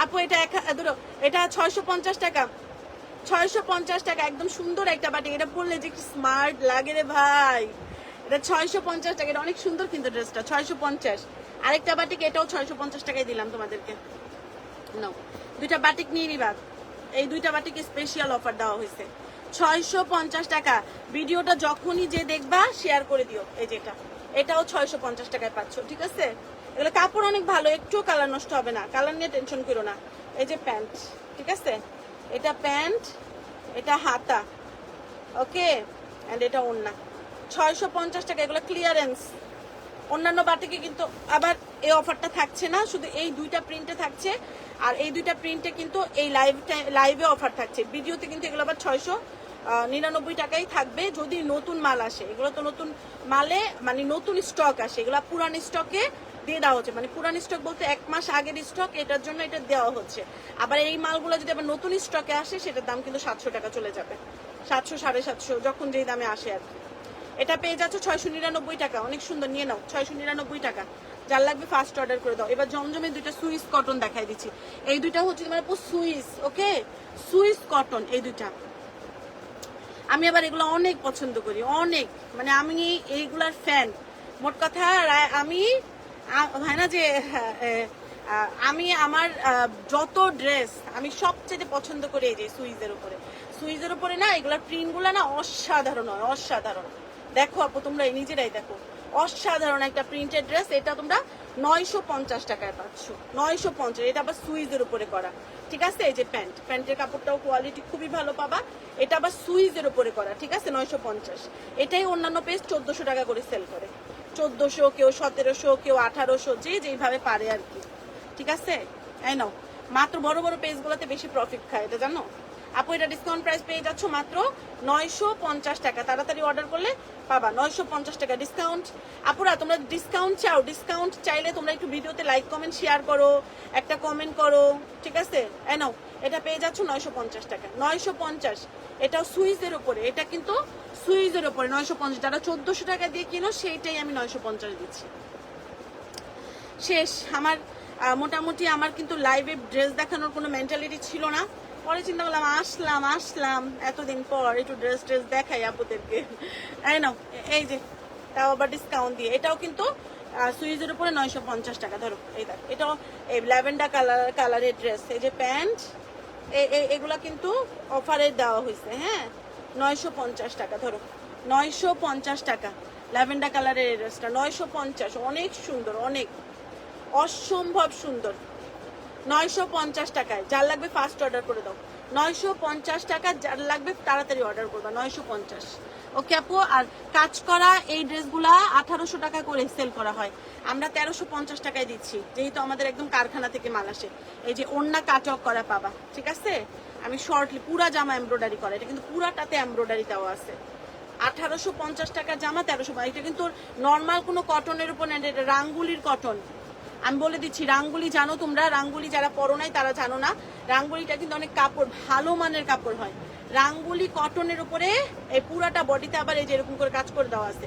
আপু এটা এটা 650 টাকা, 650 টাকা। একদম সুন্দর একটা বাটিক, এটা পরলে যে কি স্মার্ট লাগে রে ভাই। এটা 650 টাকা, এটা অনেক সুন্দর কিন্তু ড্রেসটা, 650। আরেকটা বাটিক, এটাও 650 টাকায় দিলাম তোমাদেরকে। নাও, দুইটা বাটিক নিয়ে নিবা। এই দুইটা বাটিক স্পেশাল অফার দেওয়া হয়েছে, 650 টাকা। ভিডিওটা যখনই যে দেখবা শেয়ার করে দিও। এই যে এটাও 650 টাকায় পাচ্ছ, ঠিক আছে। এগুলো কাপড় অনেক ভালো, একটু কালার নষ্ট হবে না, কালার নিয়ে টেনশন করো না। এই যে প্যান্ট, ঠিক আছে, এটা প্যান্ট, এটা হাতা। ওকে, এন্ড এটা ওড়না, 650 টাকা। এগুলো ক্লিয়ারেন্স। অন্যান্য বাটিকে কিন্তু আবার এই অফারটা থাকছে না, শুধু এই দুইটা প্রিন্টে থাকছে। আর এই দুইটা প্রিন্টে কিন্তু এই লাইভে অফার থাকছে। ভিডিওতে কিন্তু এগুলো আবার 699 টাকাই থাকবে যদি নতুন মাল আসে। এগুলো তো নতুন মালে মানে নতুন স্টক আসে, এগুলো পুরান স্টকে দিয়ে দেওয়া হচ্ছে। মানে পুরান স্টক বলতে 1 মাস আগের স্টক, এটার জন্য এটা দেওয়া হচ্ছে। আবার এই মালগুলো যদি আবার নতুন স্টকে আসে, সেটার দাম কিন্তু 700 টাকা চলে যাবে, 700 750, যখন যেই দামে আসে আর কি। এটা পেয়ে যাচ্ছ 699 টাকা, অনেক সুন্দর, নিয়ে নাও, 699 টাকা। যার লাগবে ফার্স্ট অর্ডার করে দাও। এবার জমজমের দুইটা সুইস কটন দেখাই দিচ্ছি। এই দুইটা হচ্ছে তোমার সুইস, ওকে, সুইস কটন। এই দুইটা আমি আবার এগুলো অনেক পছন্দ করি, অনেক, মানে আমি এইগুলার ফ্যান। মোট কথা আমি হয় না যে আমি আমার যত ড্রেস আমি সবচেয়ে পছন্দ করি এই যে সুইজের উপরে। সুইজের উপরে না এগুলার প্রিন্টগুলো না অসাধারণ হয়, অসাধারণ। দেখো আপু তোমরা নিজেরাই দেখো, অসাধারণ একটা প্রিন্টেড ড্রেস। এটা তোমরা 950 টাকায় পাচ্ছ, 950। এটা আবার সুইজের উপরে করা, ঠিক আছে। এই যে প্যান্টের কাপড়টাও কোয়ালিটি খুবই ভালো পাবা। এটা আবার সুইজের উপরে করা, ঠিক আছে, 950। এটাই অন্যান্য পেজ 1400 টাকা করে সেল করে, 1400, কেউ 1700, কেউ 1800, যে যেইভাবে পারে আর কি, ঠিক আছে। এই নাও, মাত্র বড় বড় পেজগুলোতে বেশি প্রফিট খায়, এটা জানো আপু। এটা ডিসকাউন্ট প্রাইস পেয়ে যাচ্ছ মাত্র 950 টাকা। তাড়াতাড়ি অর্ডার করলে পাবা 950 টাকা ডিসকাউন্ট। আপুরা তোমরা ডিসকাউন্ট চাও, ডিসকাউন্ট চাইলে তোমরা একটু ভিডিওতে লাইক কমেন্ট শেয়ার করো, একটা কমেন্ট করো, ঠিক আছে। এই নাও, এটা পেয়ে যাচ্ছ 950 টাকা, 950। এটাও সুইজের উপরে, এটা কিন্তু সুইজের উপরে 950। যারা 1400 টাকা দিয়ে কিনো সেইটাই আমি 950 দিচ্ছি। শেষ আমার মোটামুটি। আমার কিন্তু লাইভে ড্রেস দেখানোর কোনো মেন্টালিটি ছিল না। পরে চিন্তা করলাম আসলাম এতদিন পর একটু ড্রেস দেখাই আপুদেরকে। এই নাও, এই যে তাও আবার ডিসকাউন্ট দিয়ে। এটাও কিন্তু সুইজের উপরে 950 টাকা। ধরো এই দেখ, এটাও এই ল্যাভেন্ডার কালারের ড্রেস। এই যে প্যান্ট, এগুলা কিন্তু অফারে দেওয়া হয়েছে, হ্যাঁ, 950 টাকা। ধরো 950 টাকা ল্যাভেন্ডার কালারের এই ড্রেসটা 950। অনেক সুন্দর, অনেক অসম্ভব সুন্দর। 950 টাকায়। যার লাগবে ফার্স্ট অর্ডার করে দাও। 950 টাকা, যার লাগবে তাড়াতাড়ি অর্ডার করবা। 950, ওকে আপু। আর কাজ করা এই ড্রেসগুলা 1800 টাকা করে সেল করা হয়, আমরা 1350 টাকায় দিচ্ছি, যেহেতু আমাদের একদম কারখানা থেকে মাল আসে। এই যে ওন্না কাটক করা পাবা, ঠিক আছে। আমি শর্টলি পুরা জামা এমব্রয়ডারি করা, এটা কিন্তু পুরাটাতে এমব্রয়ডারি দেওয়া আছে। 1850 টাকা জামা, 1300। এটা কিন্তু নর্মাল কোনো কটনের উপর নেই, এটা রাঙ্গুলির কটন। আমি বলে দিচ্ছি, রাঙ্গুলি জানো তোমরা, রাঙ্গুলি যারা পরো নাই তারা জানো না। রাঙ্গুলিটা কিন্তু অনেক কাপড়, ভালো মানের কাপড় হয়। রাঙ্গুলি কটনের উপরে এই পুরাটা বডিতে আবার এই যে এরকম করে কাজ করে দেওয়া আছে,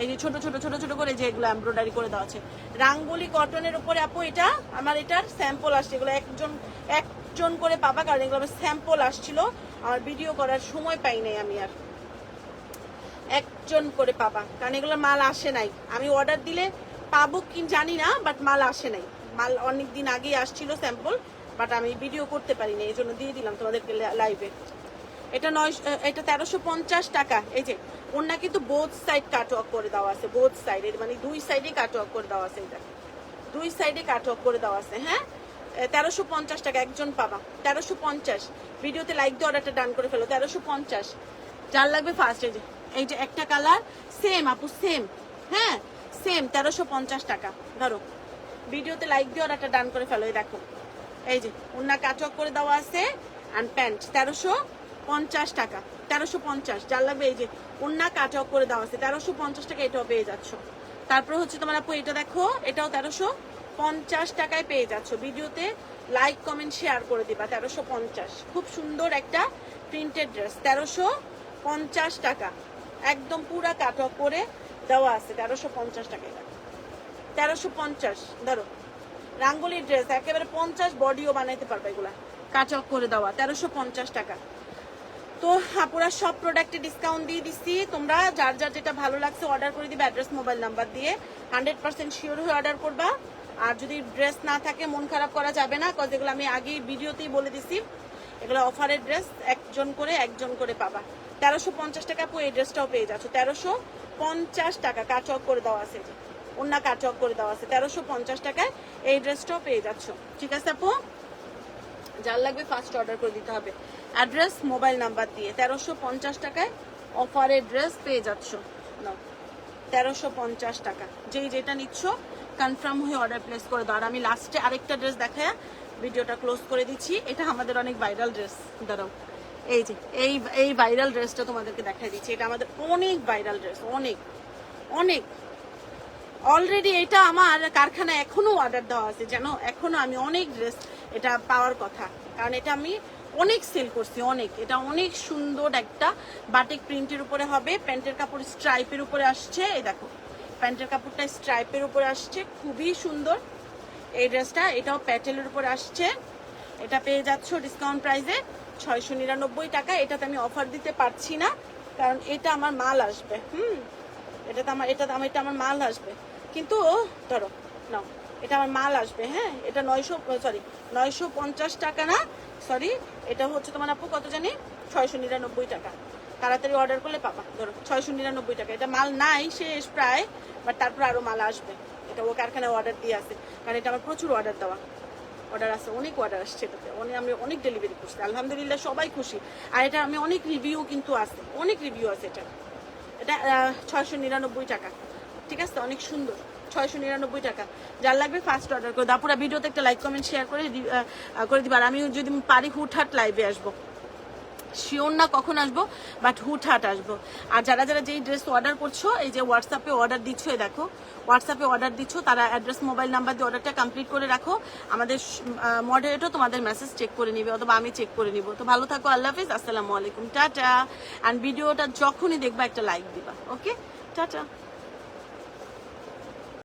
এই যে ছোট ছোট ছোট ছোট করে যেগুলো এমব্রয়ডারি করে দেওয়া আছে রাঙ্গুলি কটনের উপরে। আপু এটা আমার এটার স্যাম্পল আসছে, এগুলো একজন করে পাবা, কারণ এগুলো আমার স্যাম্পল আসছিল, আমার ভিডিও করার সময় পাই নাই আমি। আর একজন করে পাবা, কারণ এগুলো মাল আসে নাই। আমি অর্ডার দিলে পাবো কি জানি না, বাট মাল আসে নাই। মাল অনেক দিন আগেই আসছিল স্যাম্পল, বাট আমি ভিডিও করতে পারিনি, এই জন্য দিয়ে দিলাম তোমাদেরকে লাইভে। এটা 1350 টাকা। এই যে ওনা কিন্তু বোথ সাইড কাট ওয়ার্ক করে দেওয়া আছে, বোথ সাইড, মানে দুই সাইডে কাট ওয়ার্ক করে দেওয়া আছে। এটা দুই সাইডে কাট ওয়ার্ক করে দেওয়া আছে, হ্যাঁ। 1350 টাকা একজন পাবা, 1350। ভিডিওতে লাইক দিয়ে অর্ডারটা ডান করে ফেলো, 1350। যার লাগবে ফার্স্ট। এই যে একটা কালার সেম আপু, সেম, হ্যাঁ সেম, 1350 টাকা। ধরো ভিডিওতে লাইক দিয়ে অর্ডারটা ডান করে ফেলো। এই দেখো, এই যে ওনা কাটক করে দেওয়া আছে, অ্যান্ড প্যান্ট 1350 টাকা, 1350। যার লাগবে এই যে ওনা কাটক করে দেওয়া আছে 1350 টাকা, এটাও পেয়ে যাচ্ছ। তারপর হচ্ছে তোমার আপু এটা দেখো, এটাও 1350 টাকায় পেয়ে যাচ্ছ। ভিডিওতে লাইক কমেন্ট শেয়ার করে দিবা। 1350, খুব সুন্দর একটা প্রিন্টেড ড্রেস, 1350 টাকা, একদম পুরা কাটক করে দেওয়া আছে, 1350 টাকায়। 1350। ধরো রাঙ্গুলির ড্রেস একেবারে 50, বডিও বানাইতে পারবে, এগুলা কাটক করে দেওয়া, 1350 টাকা। তো আপুরা সব প্রোডাক্টে ডিসকাউন্ট দিয়ে দিচ্ছি, তোমরা যার যার যেটা ভালো লাগছে অর্ডার করে দিবে অ্যাড্রেস মোবাইল নাম্বার দিয়ে। 100% শিওর হয়ে অর্ডার করবা। আর যদি ড্রেস না থাকে মন খারাপ করা যাবে না, কজ এগুলো আমি আগেই ভিডিওতেই বলে দিছি, এগুলো অফারের ড্রেস, একজন করে পাবা। 1350 টাকা আপু এই ড্রেসটাও পেয়ে যাচ্ছ, 1350 টাকা কাটক করে দেওয়া আছে, অন্য কাটক করে দেওয়া আছে, 1350 টাকায় এই ড্রেসটাও পেয়ে যাচ্ছ, ঠিক আছে আপু। যার লাগবে ফার্স্ট অর্ডার করে দিতে হবে অ্যাড্রেস মোবাইল নাম্বার দিয়ে। 1350 টাকায় অফারের ড্রেস পেয়ে যাচ্ছ, নাও 1350 টাকা। যেই যেটা নিচ্ছ কনফার্ম হয়ে অর্ডার প্লেস করে দাও। আর আমি লাস্টে আরেকটা ড্রেস দেখায় ভিডিওটা ক্লোজ করে দিচ্ছি। এটা আমাদের অনেক ভাইরাল ড্রেস, দাঁড়াও, এই যে এই ভাইরাল ড্রেসটা তোমাদেরকে দেখাই দিচ্ছি। এটা আমাদের অনেক ভাইরাল ড্রেস, অনেক অনেক। অলরেডি এটা আমার কারখানায় এখনো অর্ডার দেওয়া আছে, জানো, এখনো আমি অনেক ড্রেস এটা পাওয়ার কথা, কারণ এটা আমি অনেক সেল করছি, অনেক। এটা অনেক সুন্দর একটা বাটিক প্রিন্টের উপরে হবে, প্যান্টের কাপড় স্ট্রাইপের উপরে আসছে। এই দেখো প্যান্টের কাপড়টা স্ট্রাইপের উপরে আসছে, খুবই সুন্দর এই ড্রেসটা। এটাও প্যাটেলের উপরে আসছে। এটা পেয়ে যাচ্ছ ডিসকাউন্ট প্রাইসে 699 টাকা। এটাতে আমি অফার দিতে পারছি না, কারণ এটা আমার মাল আসবে, এটা আমার মাল আসবে, কিন্তু ধরো নাও, এটা আমার মাল আসবে, হ্যাঁ। এটা 950 টাকা না, সরি, এটা হচ্ছে তোমার আপু কত জানি 699 টাকা। তাড়াতাড়ি অর্ডার করলে পাবা। ধরো 699 টাকা, এটা মাল নাই শেষ প্রায়, বাট তারপর আরও মাল আসবে। এটা ও কারখানায় অর্ডার দিয়ে আছে, কারণ এটা আমার প্রচুর অর্ডার দেওয়া, অর্ডার আছে, অনেক অর্ডার আসছে এটাতে, আমি অনেক ডেলিভারি করছি, আলহামদুলিল্লাহ সবাই খুশি। আর এটা আমি অনেক রিভিউ কিন্তু আছে, অনেক রিভিউ আছে এটা। এটা 699 টাকা, ঠিক আছে, অনেক সুন্দর, 699 টাকা। যার লাগবে ফার্স্ট অর্ডার করে দাও। পুরো ভিডিওতে একটা লাইক কমেন্ট শেয়ার করে দিবা। আর আমি যদি পারি হুটহাট লাইভে আসবো, শিওর না কখন আসবো, বাট হুটহাট আসবো। আর যারা যারা যেই ড্রেস অর্ডার করছো, এই যে হোয়াটসঅ্যাপে অর্ডার দিচ্ছ, দেখো হোয়াটসঅ্যাপে অর্ডার দিচ্ছ, তারা অ্যাড্রেস মোবাইল নাম্বার দিয়ে অর্ডারটা কমপ্লিট করে রাখো। আমাদের মডারেটর তোমাদের মেসেজ চেক করে নিবে, অথবা আমি চেক করে নিব। তো ভালো থাকো, আল্লাহ হাফিজ, আসসালামু আলাইকুম, টাটা। অ্যান্ড ভিডিওটা যখনই দেখবা একটা লাইক দিবা, ওকে, টাটা।